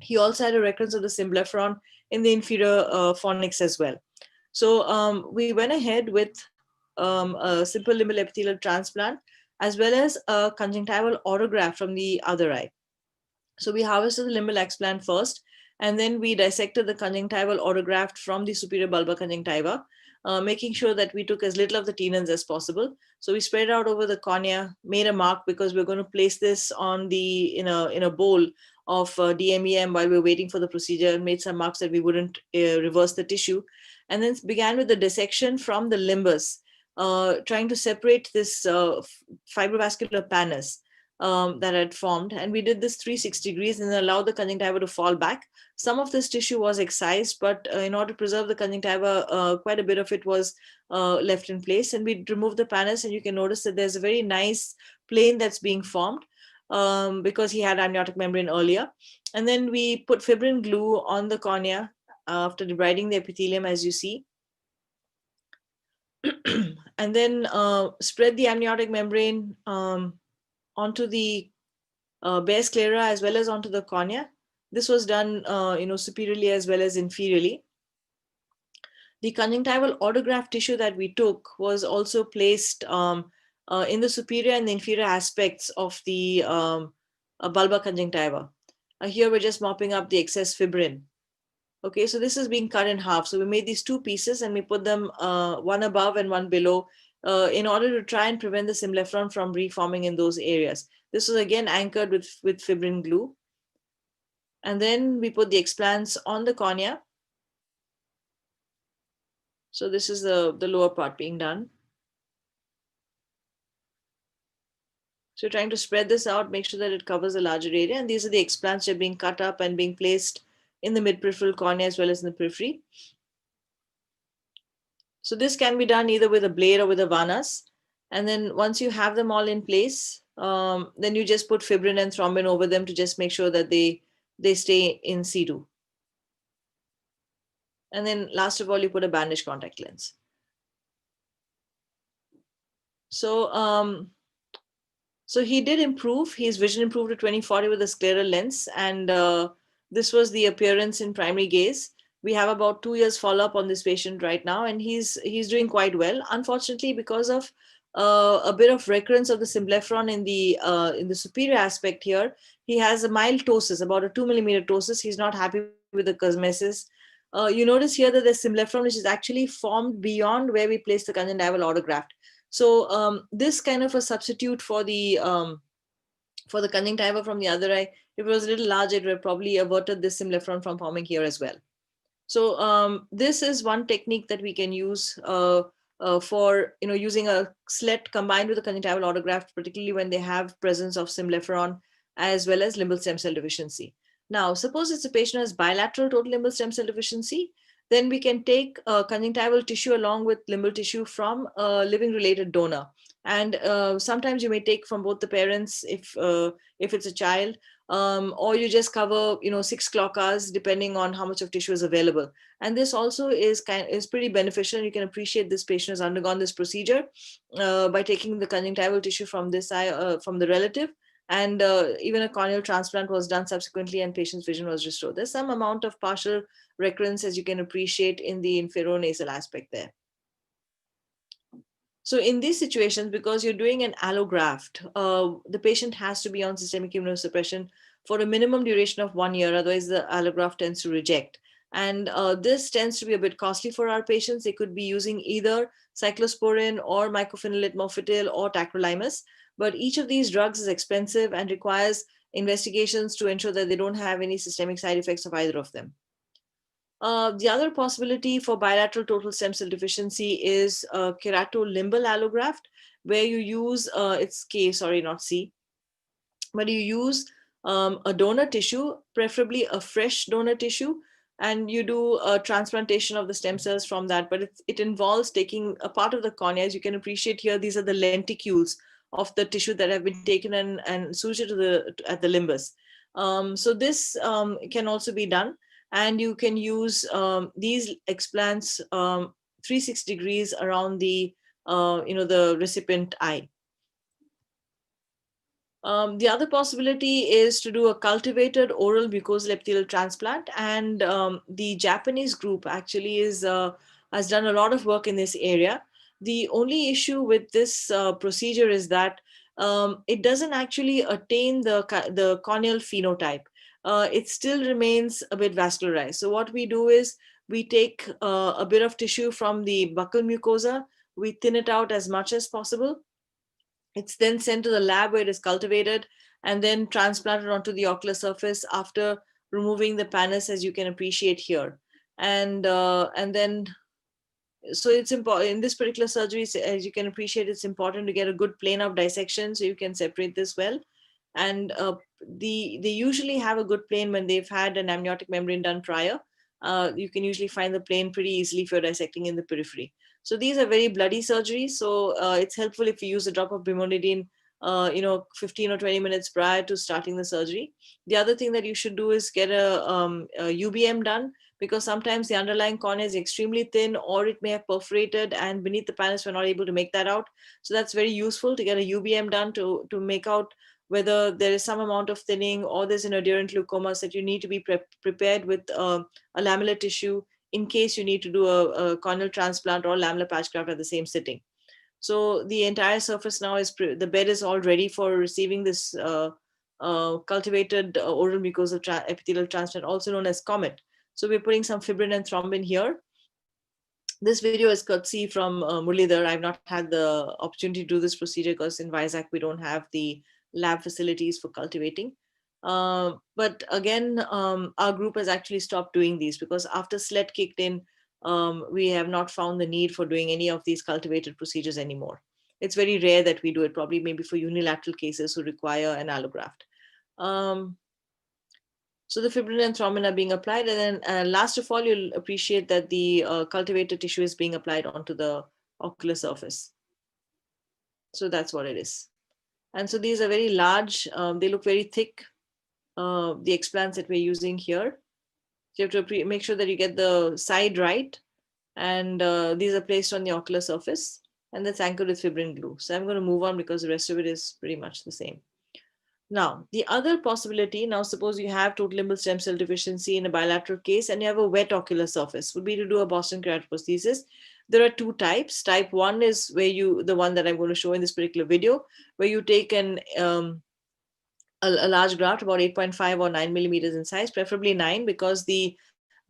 He also had a recurrence of the symblepharon in the inferior fornix as well. So we went ahead with a simple limbal epithelial transplant as well as a conjunctival autograft from the other eye. So we harvested the limbal explant first, and then we dissected the conjunctival autograft from the superior bulbar conjunctiva, making sure that we took as little of the tenons as possible. So we spread it out over the cornea, made a mark because we're going to place this on in a bowl of DMEM while we're waiting for the procedure, and made some marks that we wouldn't reverse the tissue. And then began with the dissection from the limbus, trying to separate this fibrovascular pannus that had formed. And we did this 360 degrees and allowed the conjunctiva to fall back. Some of this tissue was excised, but in order to preserve the conjunctiva, quite a bit of it was left in place. And we removed the pannus, and you can notice that there's a very nice plane that's being formed because he had amniotic membrane earlier. And then we put fibrin glue on the cornea after debriding the epithelium, as you see. And then spread the amniotic membrane onto the bare sclera as well as onto the cornea. This was done superiorly as well as inferiorly. The conjunctival autograft tissue that we took was also placed in the superior and the inferior aspects of the bulbar conjunctiva. Here we're just mopping up the excess fibrin. Okay, so this is being cut in half. So we made these 2 pieces and we put them one above and one below in order to try and prevent the symblepharon from reforming in those areas. This was again anchored with fibrin glue. And then we put the explants on the cornea. So this is the lower part being done. So you're trying to spread this out, make sure that it covers a larger area. And these are the explants that are being cut up and being placed in the mid-peripheral cornea as well as in the periphery. So this can be done either with a blade or with a vanas. And then once you have them all in place, then you just put fibrin and thrombin over them to just make sure that they stay in situ. And then last of all, you put a bandage contact lens. So, so he did improve. His vision improved to 20/40 with a scleral lens. And this was the appearance in primary gaze. We have about 2 years follow-up on this patient right now, and he's doing quite well. Unfortunately, because of a bit of recurrence of the symblepharon in the superior aspect here, he has a mild ptosis, about a 2 millimeter ptosis. He's not happy with the cosmesis. You notice here that the symblepharon, which is actually formed beyond where we place the conjunctival autograft. So this kind of a substitute for the conjunctiva from the other eye, if it was a little larger, it would have probably averted this symblepharon from forming here as well. So this is one technique that we can use for using a slet combined with a conjunctival autograft, particularly when they have presence of symblepharon as well as limbal stem cell deficiency. Now, suppose it's a patient who has bilateral total limbal stem cell deficiency, then we can take conjunctival tissue along with limbal tissue from a living related donor. And sometimes you may take from both the parents if it's a child, or you just cover 6 clock hours depending on how much of tissue is available. And this also is pretty beneficial. You can appreciate this patient has undergone this procedure by taking the conjunctival tissue from this eye, from the relative. And even a corneal transplant was done subsequently and patient's vision was restored. There's some amount of partial recurrence, as you can appreciate, in the inferonasal aspect there. So in these situations, because you're doing an allograft, the patient has to be on systemic immunosuppression for a minimum duration of 1 year, otherwise the allograft tends to reject. And this tends to be a bit costly for our patients. They could be using either cyclosporin or mycophenolate mofetil or tacrolimus. But each of these drugs is expensive and requires investigations to ensure that they don't have any systemic side effects of either of them. The other possibility for bilateral total stem cell deficiency is keratolimbal allograft, where you use, it's K, sorry, not C, but you use a donor tissue, preferably a fresh donor tissue, and you do a transplantation of the stem cells from that. But it involves taking a part of the cornea. As you can appreciate here, these are the lenticules of the tissue that have been taken and sutured at the limbus. So this can also be done, and you can use these explants 360 degrees around the the recipient eye. The other possibility is to do a cultivated oral mucosal epithelial transplant, and the Japanese group actually has done a lot of work in this area. The only issue with this procedure is that it doesn't actually attain the corneal phenotype. It still remains a bit vascularized. So what we do is we take a bit of tissue from the buccal mucosa, we thin it out as much as possible. It's then sent to the lab where it is cultivated and then transplanted onto the ocular surface after removing the pannus, as you can appreciate here. And then, so it's important in this particular surgery, as you can appreciate, it's important to get a good plane of dissection so you can separate this well. And they usually have a good plane when they've had an amniotic membrane done prior. You can usually find the plane pretty easily if you're dissecting in the periphery. So these are very bloody surgeries. So it's helpful if you use a drop of brimonidine, 15 or 20 minutes prior to starting the surgery. The other thing that you should do is get a UBM done, because sometimes the underlying cornea is extremely thin, or it may have perforated, and beneath the pannus we're not able to make that out. So that's very useful to get a UBM done to make out whether there is some amount of thinning or there's an adherent leukomas that you need to be prepared with a lamellar tissue in case you need to do a corneal transplant or lamellar patch graft at the same sitting. So the entire surface now is, the bed is all ready for receiving this cultivated oral mucosal epithelial transplant, also known as COMET. So we're putting some fibrin and thrombin here. This video is courtesy from Muralidhar. I've not had the opportunity to do this procedure because in Vizag we don't have the lab facilities for cultivating. But again, our group has actually stopped doing these because after SLED kicked in, we have not found the need for doing any of these cultivated procedures anymore. It's very rare that we do it, probably maybe for unilateral cases who require an allograft. So the fibrin and thrombin are being applied, and then last of all, you'll appreciate that the cultivated tissue is being applied onto the ocular surface. So that's what it is. And so these are very large, they look very thick, the explants that we're using here. So you have to make sure that you get the side right, and these are placed on the ocular surface, and that's anchored with fibrin glue. So I'm going to move on because the rest of it is pretty much the same. Now, the other possibility, now suppose you have total limbal stem cell deficiency in a bilateral case and you have a wet ocular surface, would be to do a Boston keratoprosthesis. There are two types. Type 1 is where the one that I'm going to show in this particular video, where you take a large graft, about 8.5 or 9 millimeters in size, preferably 9, because the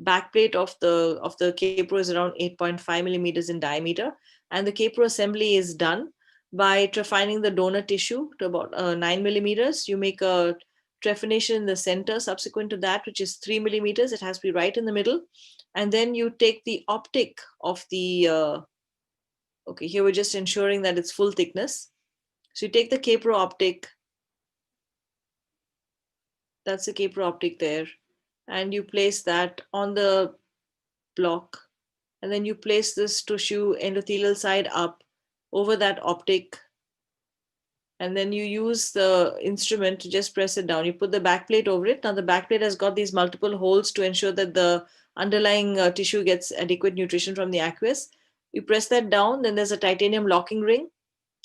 backplate of the capro is around 8.5 millimeters in diameter, and the capro assembly is done by trephining the donor tissue to about 9 millimeters. You make a trephination in the center subsequent to that, which is 3 millimeters. It has to be right in the middle. And then you take the optic of the, okay, here we're just ensuring that it's full thickness. So you take the capro optic, that's the capro optic there, and you place that on the block. And then you place this tissue endothelial side up over that optic. And then you use the instrument to just press it down. You put the backplate over it. Now the backplate has got these multiple holes to ensure that the underlying tissue gets adequate nutrition from the aqueous. You press that down, then there's a titanium locking ring.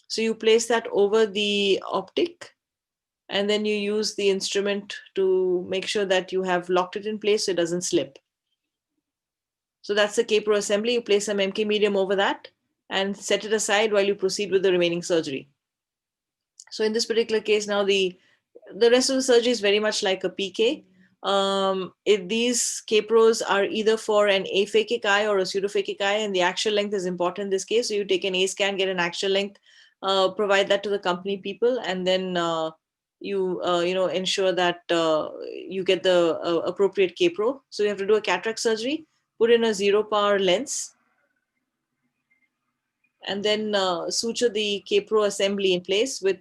So you place that over the optic, and then you use the instrument to make sure that you have locked it in place so it doesn't slip. So that's the capro assembly. You place some MK medium over that and set it aside while you proceed with the remaining surgery. So in this particular case, now the rest of the surgery is very much like a PK. If these capros are either for an aphakic eye or a pseudophakic eye, and the axial length is important in this case. So you take an A scan, get an axial length, provide that to the company people, and then you ensure that you get the appropriate capro. So you have to do a cataract surgery, put in a 0 power lens, and then suture the capro assembly in place with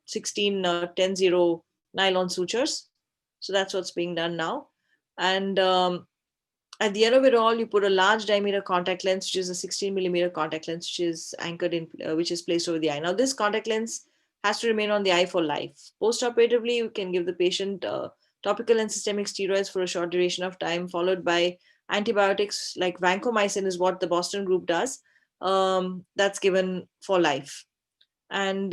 16 10-0 nylon sutures. So that's what's being done now. And at the end of it all, you put a large diameter contact lens, which is a 16 millimeter contact lens, which is anchored in, which is placed over the eye. Now this contact lens has to remain on the eye for life. Post-operatively, you can give the patient topical and systemic steroids for a short duration of time, followed by antibiotics like vancomycin is what the Boston group does. That's given for life. And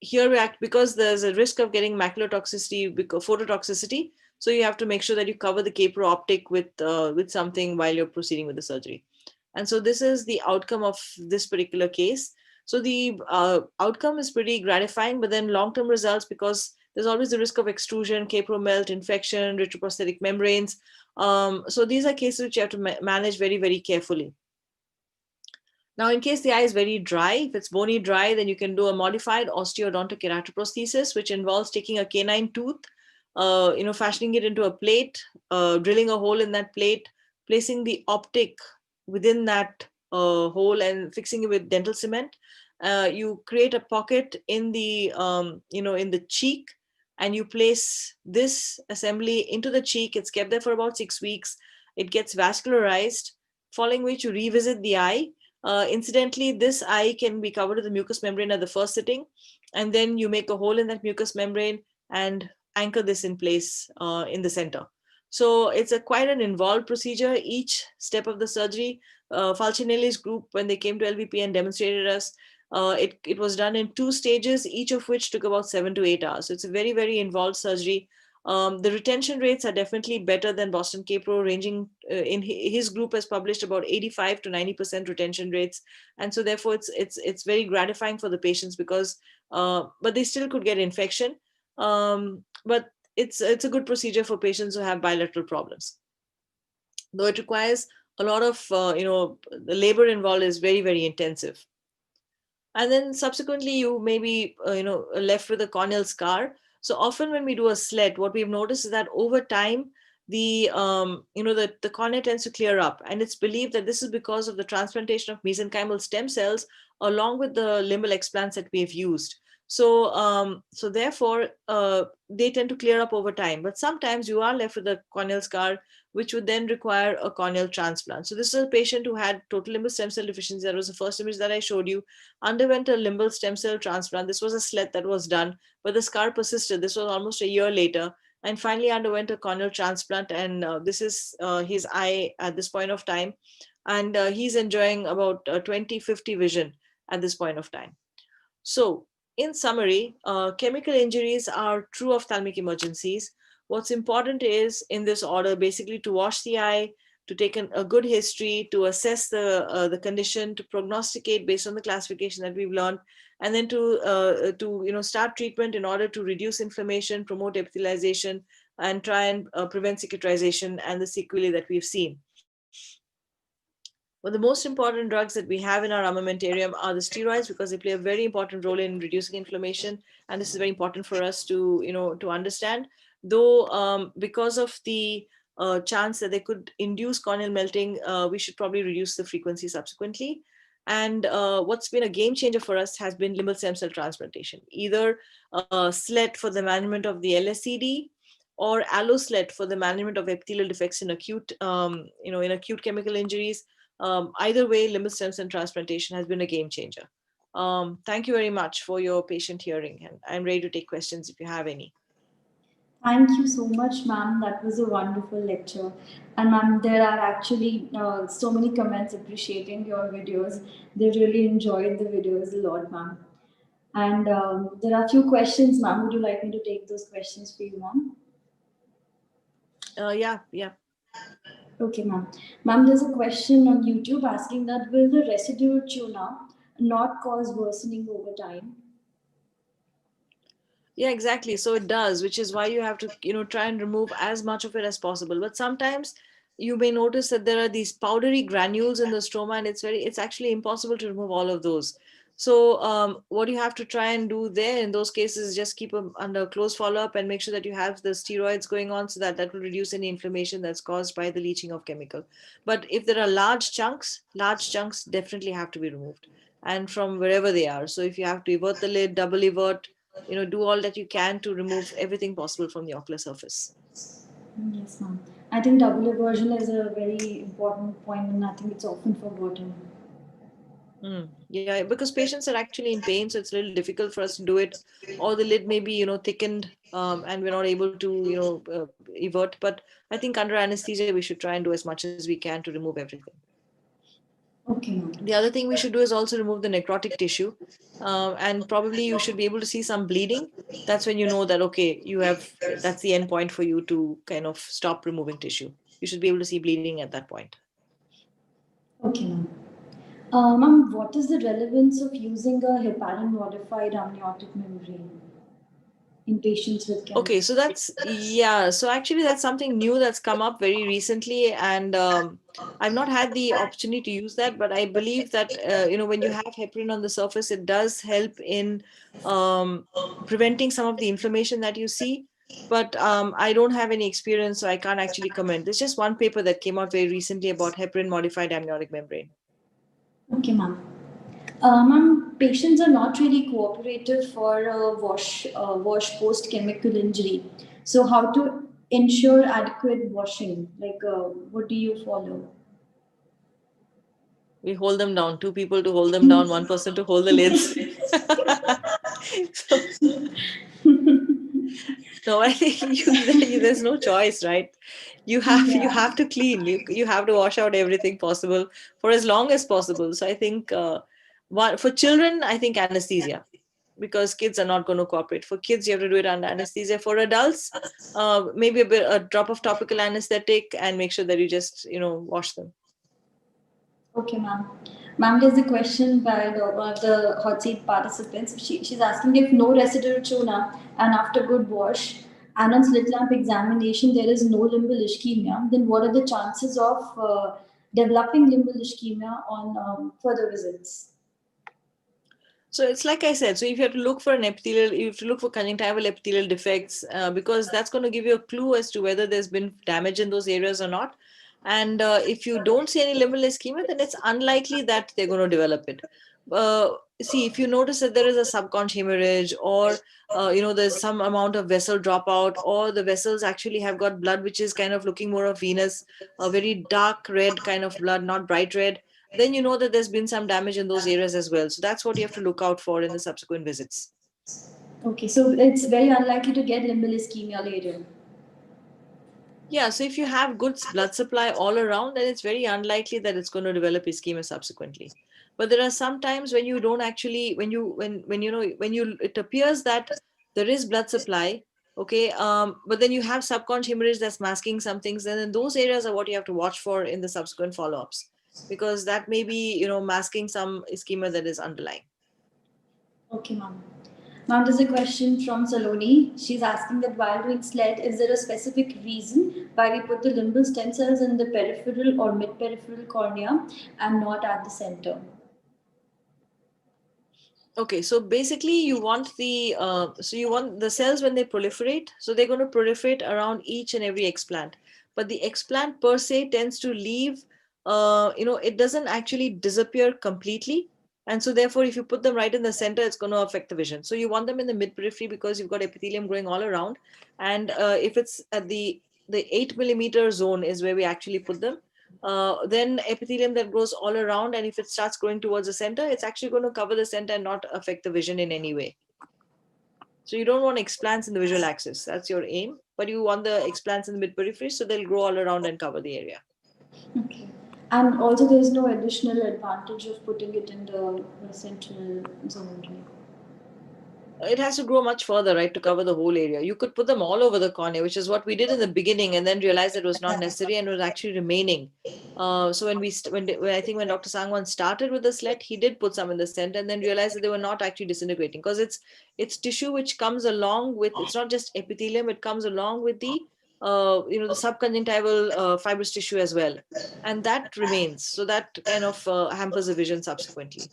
here we act because there's a risk of getting macular toxicity, phototoxicity. So you have to make sure that you cover the capro optic with something while you're proceeding with the surgery. And so this is the outcome of this particular case. So the outcome is pretty gratifying, but then long-term results, because there's always the risk of extrusion, capro melt, infection, retroprosthetic membranes. So these are cases which you have to manage very, very carefully. Now, in case the eye is very dry, if it's bony dry, then you can do a modified osteodontic keratoprosthesis, which involves taking a canine tooth, fashioning it into a plate, drilling a hole in that plate, placing the optic within that hole and fixing it with dental cement. You create a pocket in the, in the cheek, and you place this assembly into the cheek. It's kept there for about 6 weeks. It gets vascularized, following which you revisit the eye. Incidentally, this eye can be covered with the mucous membrane at the first sitting, and then you make a hole in that mucous membrane and anchor this in place in the center. So it's quite an involved procedure. Each step of the surgery, Falcinelli's group, when they came to LVP and demonstrated us, it was done in 2 stages, each of which took about 7 to 8 hours. So it's a very, very involved surgery. The retention rates are definitely better than Boston Capro, ranging in his group has published about 85 to 90% retention rates. And so therefore it's very gratifying for the patients because, but they still could get infection. But it's a good procedure for patients who have bilateral problems. Though it requires a lot of, the labor involved is very, very intensive. And then subsequently you may be, left with a corneal scar. So often when we do a slit, what we've noticed is that over time, the cornea tends to clear up. And it's believed that this is because of the transplantation of mesenchymal stem cells along with the limbal explants that we've used. So therefore, they tend to clear up over time. But sometimes you are left with a corneal scar, which would then require a corneal transplant. So this is a patient who had total limbal stem cell deficiency. That was the first image that I showed you. Underwent a limbal stem cell transplant. This was a slit that was done, but the scar persisted. This was almost a year later, and finally underwent a corneal transplant. And this is his eye at this point of time. And he's enjoying about 20/50 vision at this point of time. So in summary, chemical injuries are true ophthalmic emergencies. What's important is, in this order, basically to wash the eye, to take a good history, to assess the condition, to prognosticate based on the classification that we've learned, and then to start treatment in order to reduce inflammation, promote epithelialization, and try and prevent cicatrization and the sequelae that we've seen. But the most important drugs that we have in our armamentarium are the steroids, because they play a very important role in reducing inflammation. And this is very important for us to understand. Though because of the chance that they could induce corneal melting, we should probably reduce the frequency subsequently. And what's been a game changer for us has been limbal stem cell transplantation, either SLET for the management of the LSCD, or AlloSLET for the management of epithelial defects in acute, in acute chemical injuries. Either way, limbal stem cell transplantation has been a game changer. Thank you very much for your patient hearing, and I'm ready to take questions if you have any. Thank you so much, ma'am. That was a wonderful lecture. And ma'am, there are actually so many comments appreciating your videos. They really enjoyed the videos a lot, ma'am. And there are a few questions, ma'am. Would you like me to take those questions for you, ma'am? Yeah. Okay, ma'am. Ma'am, there's a question on YouTube asking that will the residual tuna not cause worsening over time? Yeah, exactly. So it does, which is why you have to, try and remove as much of it as possible. But sometimes you may notice that there are these powdery granules in the stroma, and it's actually impossible to remove all of those. So what you have to try and do there in those cases is just keep them under close follow-up and make sure that you have the steroids going on, so that will reduce any inflammation that's caused by the leaching of chemical. But if there are large chunks definitely have to be removed, and from wherever they are. So if you have to evert the lid, double evert, do all that you can to remove everything possible from the ocular surface. Yes, ma'am. I think double aversion is a very important point, and I think it's often forgotten. Yeah, because patients are actually in pain, so it's a little difficult for us to do it. Or the lid may be, thickened, and we're not able to, evert. But I think under anesthesia, we should try and do as much as we can to remove everything. Okay, ma'am. The other thing we should do is also remove the necrotic tissue. And probably you should be able to see some bleeding. That's when you know that, okay, that's the end point for you to kind of stop removing tissue. You should be able to see bleeding at that point. Okay, ma'am. Ma'am, what is the relevance of using a heparin modified amniotic membrane in patients with cancer? Okay, so so actually that's something new that's come up very recently, and I've not had the opportunity to use that, but I believe that when you have heparin on the surface, it does help in preventing some of the inflammation that you see. But I don't have any experience, so I can't actually comment. There's just one paper that came out very recently about heparin modified amniotic membrane. Okay, ma'am. Ma'am, patients are not really cooperative for wash post chemical injury. So, how to ensure adequate washing? Like, what do you follow? We hold them down, two people to hold them down, one person to hold the lids. No, I think there's no choice, right? You have to clean. You have to wash out everything possible for as long as possible. So I think for children, I think anesthesia, because kids are not going to cooperate. For kids, you have to do it under anesthesia. For adults, maybe a drop of topical anesthetic, and make sure that you just wash them. Okay, ma'am. Ma'am, there's a question by one of the hot seat participants. She's asking if no residual tuna and after good wash and on slit lamp examination there is no limbal ischemia, then what are the chances of developing limbal ischemia on further visits? So it's like I said, so if you have to look for you have to look for conjunctival epithelial defects, because that's going to give you a clue as to whether there's been damage in those areas or not. And if you don't see any limbal ischemia, then it's unlikely that they're going to develop it. see, if you notice that there is a subconch hemorrhage, or there's some amount of vessel dropout, or the vessels actually have got blood which is kind of looking more of venous, a very dark red kind of blood, not bright red, then you know that there's been some damage in those areas as well. So that's what you have to look out for in the subsequent visits. Okay, so it's very unlikely to get limbal ischemia later. Yeah, so if you have good blood supply all around, then it's very unlikely that it's going to develop ischemia subsequently. But there are some times when you don't actually, when it appears that there is blood supply, okay, but then you have subconch hemorrhage that's masking some things, and then those areas are what you have to watch for in the subsequent follow-ups, because that may be, masking some ischemia that is underlying. Okay, ma'am. Now there's a question from Saloni. She's asking that while doing SLED, is there a specific reason why we put the limbal stem cells in the peripheral or mid-peripheral cornea and not at the center? Okay, so basically you want the cells when they proliferate, so they're going to proliferate around each and every explant. But the explant per se tends to leave, it doesn't actually disappear completely. And so therefore, if you put them right in the center, it's going to affect the vision. So you want them in the mid periphery because you've got epithelium growing all around. And if it's at the 8 mm zone is where we actually put them. Then epithelium that grows all around, and if it starts growing towards the center, it's actually going to cover the center and not affect the vision in any way. So you don't want explants in the visual axis. That's your aim. But you want the explants in the mid periphery, so they'll grow all around and cover the area. Okay. And also there's no additional advantage of putting it in the central zone. It has to grow much further, right, to cover the whole area. You could put them all over the cornea, which is what we did in the beginning, and then realized it was not necessary and was actually remaining. So when I think when Dr. Sangwan started with the SLET, he did put some in the center, and then realized that they were not actually disintegrating, because it's tissue which comes along with, it's not just epithelium, it comes along with the the subconjunctival fibrous tissue as well, and that remains. So that kind of hampers the vision subsequently.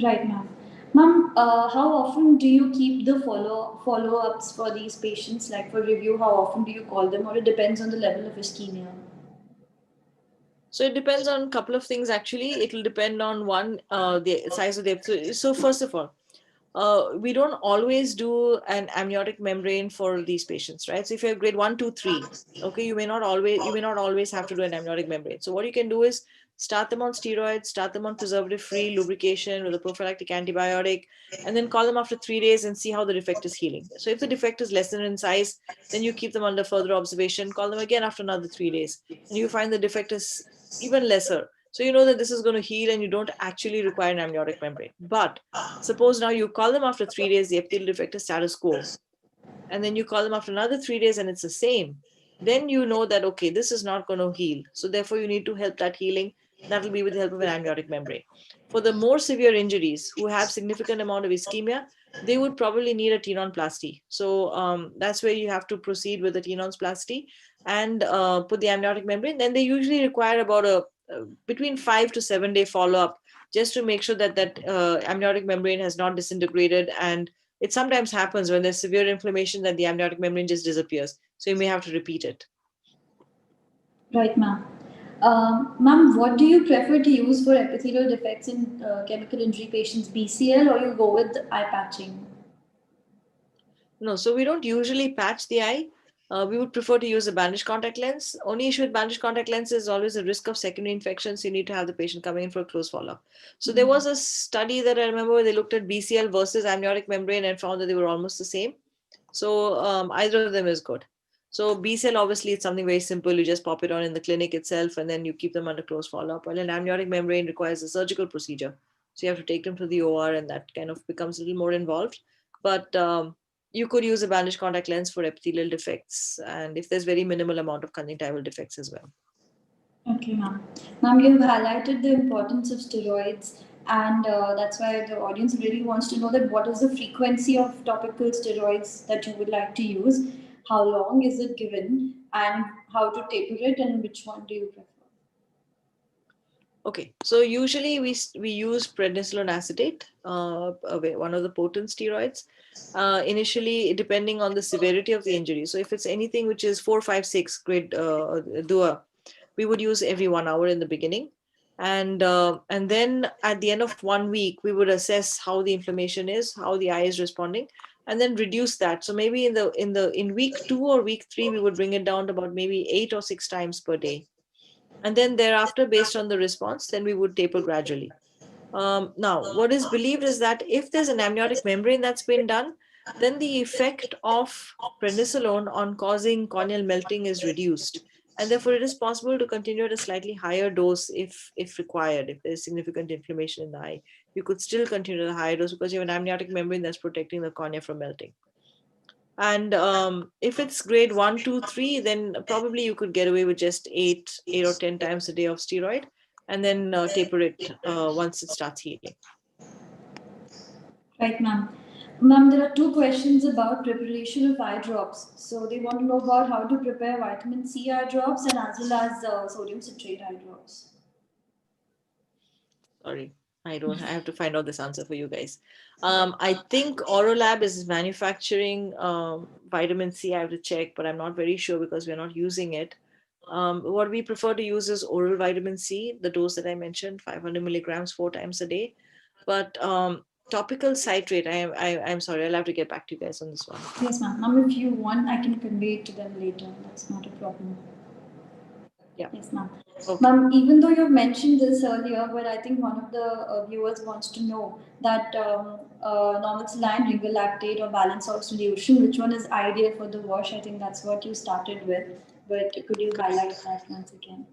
Right, ma'am. Ma'am, how often do you keep the follow-ups for these patients? Like for review, how often do you call them, or it depends on the level of ischemia? So it depends on a couple of things, actually. It will depend on one, the size of the episode. So first of all, we don't always do an amniotic membrane for these patients, right? So if you have grade 1, 2, 3, okay, you may not always have to do an amniotic membrane. So what you can do is start them on steroids, start them on preservative-free lubrication with a prophylactic antibiotic, and then call them after 3 days and see how the defect is healing. So if the defect is lesser in size, then you keep them under further observation, call them again after another 3 days, and you find the defect is even lesser. So you know that this is going to heal and you don't actually require an amniotic membrane. But suppose now you call them after 3 days, the epithelial defect is status quo, and then you call them after another 3 days and it's the same. Then you know that, okay, this is not going to heal. So therefore you need to help that healing. That will be with the help of an amniotic membrane. For the more severe injuries who have significant amount of ischemia, they would probably need a tenonplasty. So that's where you have to proceed with the tenonplasty and put the amniotic membrane. Then they usually require about between 5 to 7 day follow-up, just to make sure that amniotic membrane has not disintegrated. And it sometimes happens when there's severe inflammation that the amniotic membrane just disappears. So you may have to repeat it. Right, ma'am. Ma'am, what do you prefer to use for epithelial defects in chemical injury patients, BCL, or you go with eye patching? No, so we don't usually patch the eye. We would prefer to use a bandaged contact lens. Only issue with bandaged contact lens is always a risk of secondary infections. You need to have the patient coming in for a close follow-up. So there was a study that I remember where they looked at BCL versus amniotic membrane and found that they were almost the same. So either of them is good. So BCL, obviously, it's something very simple. You just pop it on in the clinic itself, and then you keep them under close follow-up. While an amniotic membrane requires a surgical procedure. So you have to take them to the OR, and that kind of becomes a little more involved. But you could use a bandaged contact lens for epithelial defects, and if there's very minimal amount of conjunctival defects as well. Okay, ma'am. Ma'am, you've highlighted the importance of steroids, and that's why the audience really wants to know that what is the frequency of topical steroids that you would like to use, how long is it given, and how to taper it, and which one do you prefer? Okay, so usually we use prednisolone acetate, one of the potent steroids. Initially, depending on the severity of the injury. So if it's anything which is 4, 5, 6 grade DUA, we would use every 1 hour in the beginning. And then at the end of 1 week, we would assess how the inflammation is, how the eye is responding, and then reduce that. So maybe in week 2 or week 3, we would bring it down to about maybe 8 or 6 times per day. And then thereafter, based on the response, then we would taper gradually. Now, what is believed is that if there's an amniotic membrane that's been done, then the effect of prednisolone on causing corneal melting is reduced. And therefore, it is possible to continue at a slightly higher dose if required. If there's significant inflammation in the eye, you could still continue at a higher dose because you have an amniotic membrane that's protecting the cornea from melting. And if it's grade 1, 2, 3, then probably you could get away with just 8 or 10 times a day of steroid, and then taper it once it starts healing. Right, ma'am. Ma'am, there are 2 questions about preparation of eye drops. So they want to know about how to prepare vitamin C eye drops and as well as sodium citrate eye drops. Sorry, I have to find out this answer for you guys. I think Orolab is manufacturing vitamin C. I have to check, but I'm not very sure because we're not using it. What we prefer to use is oral vitamin C, the dose that I mentioned, 500 milligrams 4 times a day. But topical citrate, I'm sorry, I'll have to get back to you guys on this one. Yes, ma'am. Ma'am, if you want, I can convey it to them later. That's not a problem. Yeah. Yes, ma'am. Okay. Ma'am, even though you've mentioned this earlier, but I think one of the viewers wants to know that normal saline, ringer lactate, or balance salt solution, which one is ideal for the wash? I think that's what you started with, but could you highlight that once again?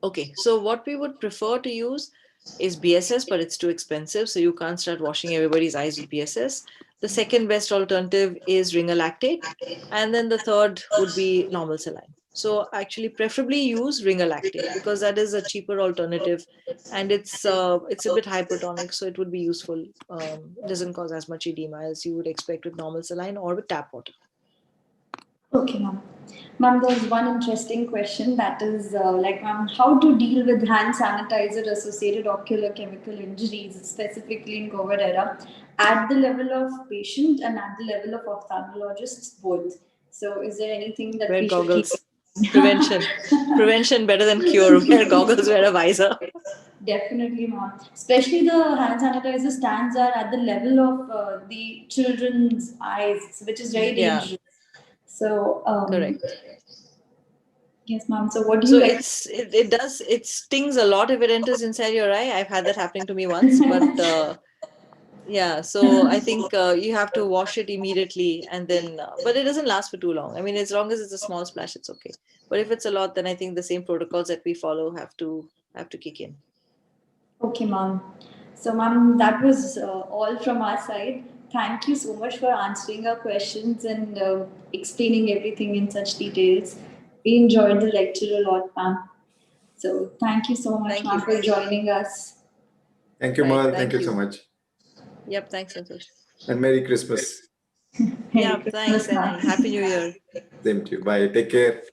Okay, so what we would prefer to use is BSS, but it's too expensive, so you can't start washing everybody's eyes with BSS. The second best alternative is ringer lactate, and then the third would be normal saline. So actually, preferably use ringer lactate because that is a cheaper alternative, and it's a bit hypertonic, so it would be useful. It doesn't cause as much edema as you would expect with normal saline or with tap water. Okay, ma'am. Ma'am, there's one interesting question that is ma'am, how to deal with hand sanitizer associated ocular chemical injuries, specifically in COVID era, at the level of patient and at the level of ophthalmologists both. So, is there anything that Wear we should keep? goggles. Prevention better than cure. Wear goggles, wear a visor. Definitely, ma'am. Especially the hand sanitizer stands are at the level of the children's eyes, which is very Yeah. dangerous. So, Correct. yes, ma'am. So, what do So you like? it stings a lot if it enters inside your eye. I've had that happening to me once, but yeah. So I think you have to wash it immediately, and then but it doesn't last for too long. I mean, as long as it's a small splash, it's okay. But if it's a lot, then I think the same protocols that we follow have to kick in. Okay, ma'am. So, ma'am, that was all from our side. Thank you so much for answering our questions and explaining everything in such details. We enjoyed the lecture a lot, ma'am. So, thank you so much, Thank ma'am, you. for joining us. Thank you, Right, Merle. thank Thank you so you. much. Yep. Thanks, Santosh. And Merry Christmas. Yeah. Merry Thanks, Christmas, and ma'am. Happy New Year. Same to you. Bye. Take care.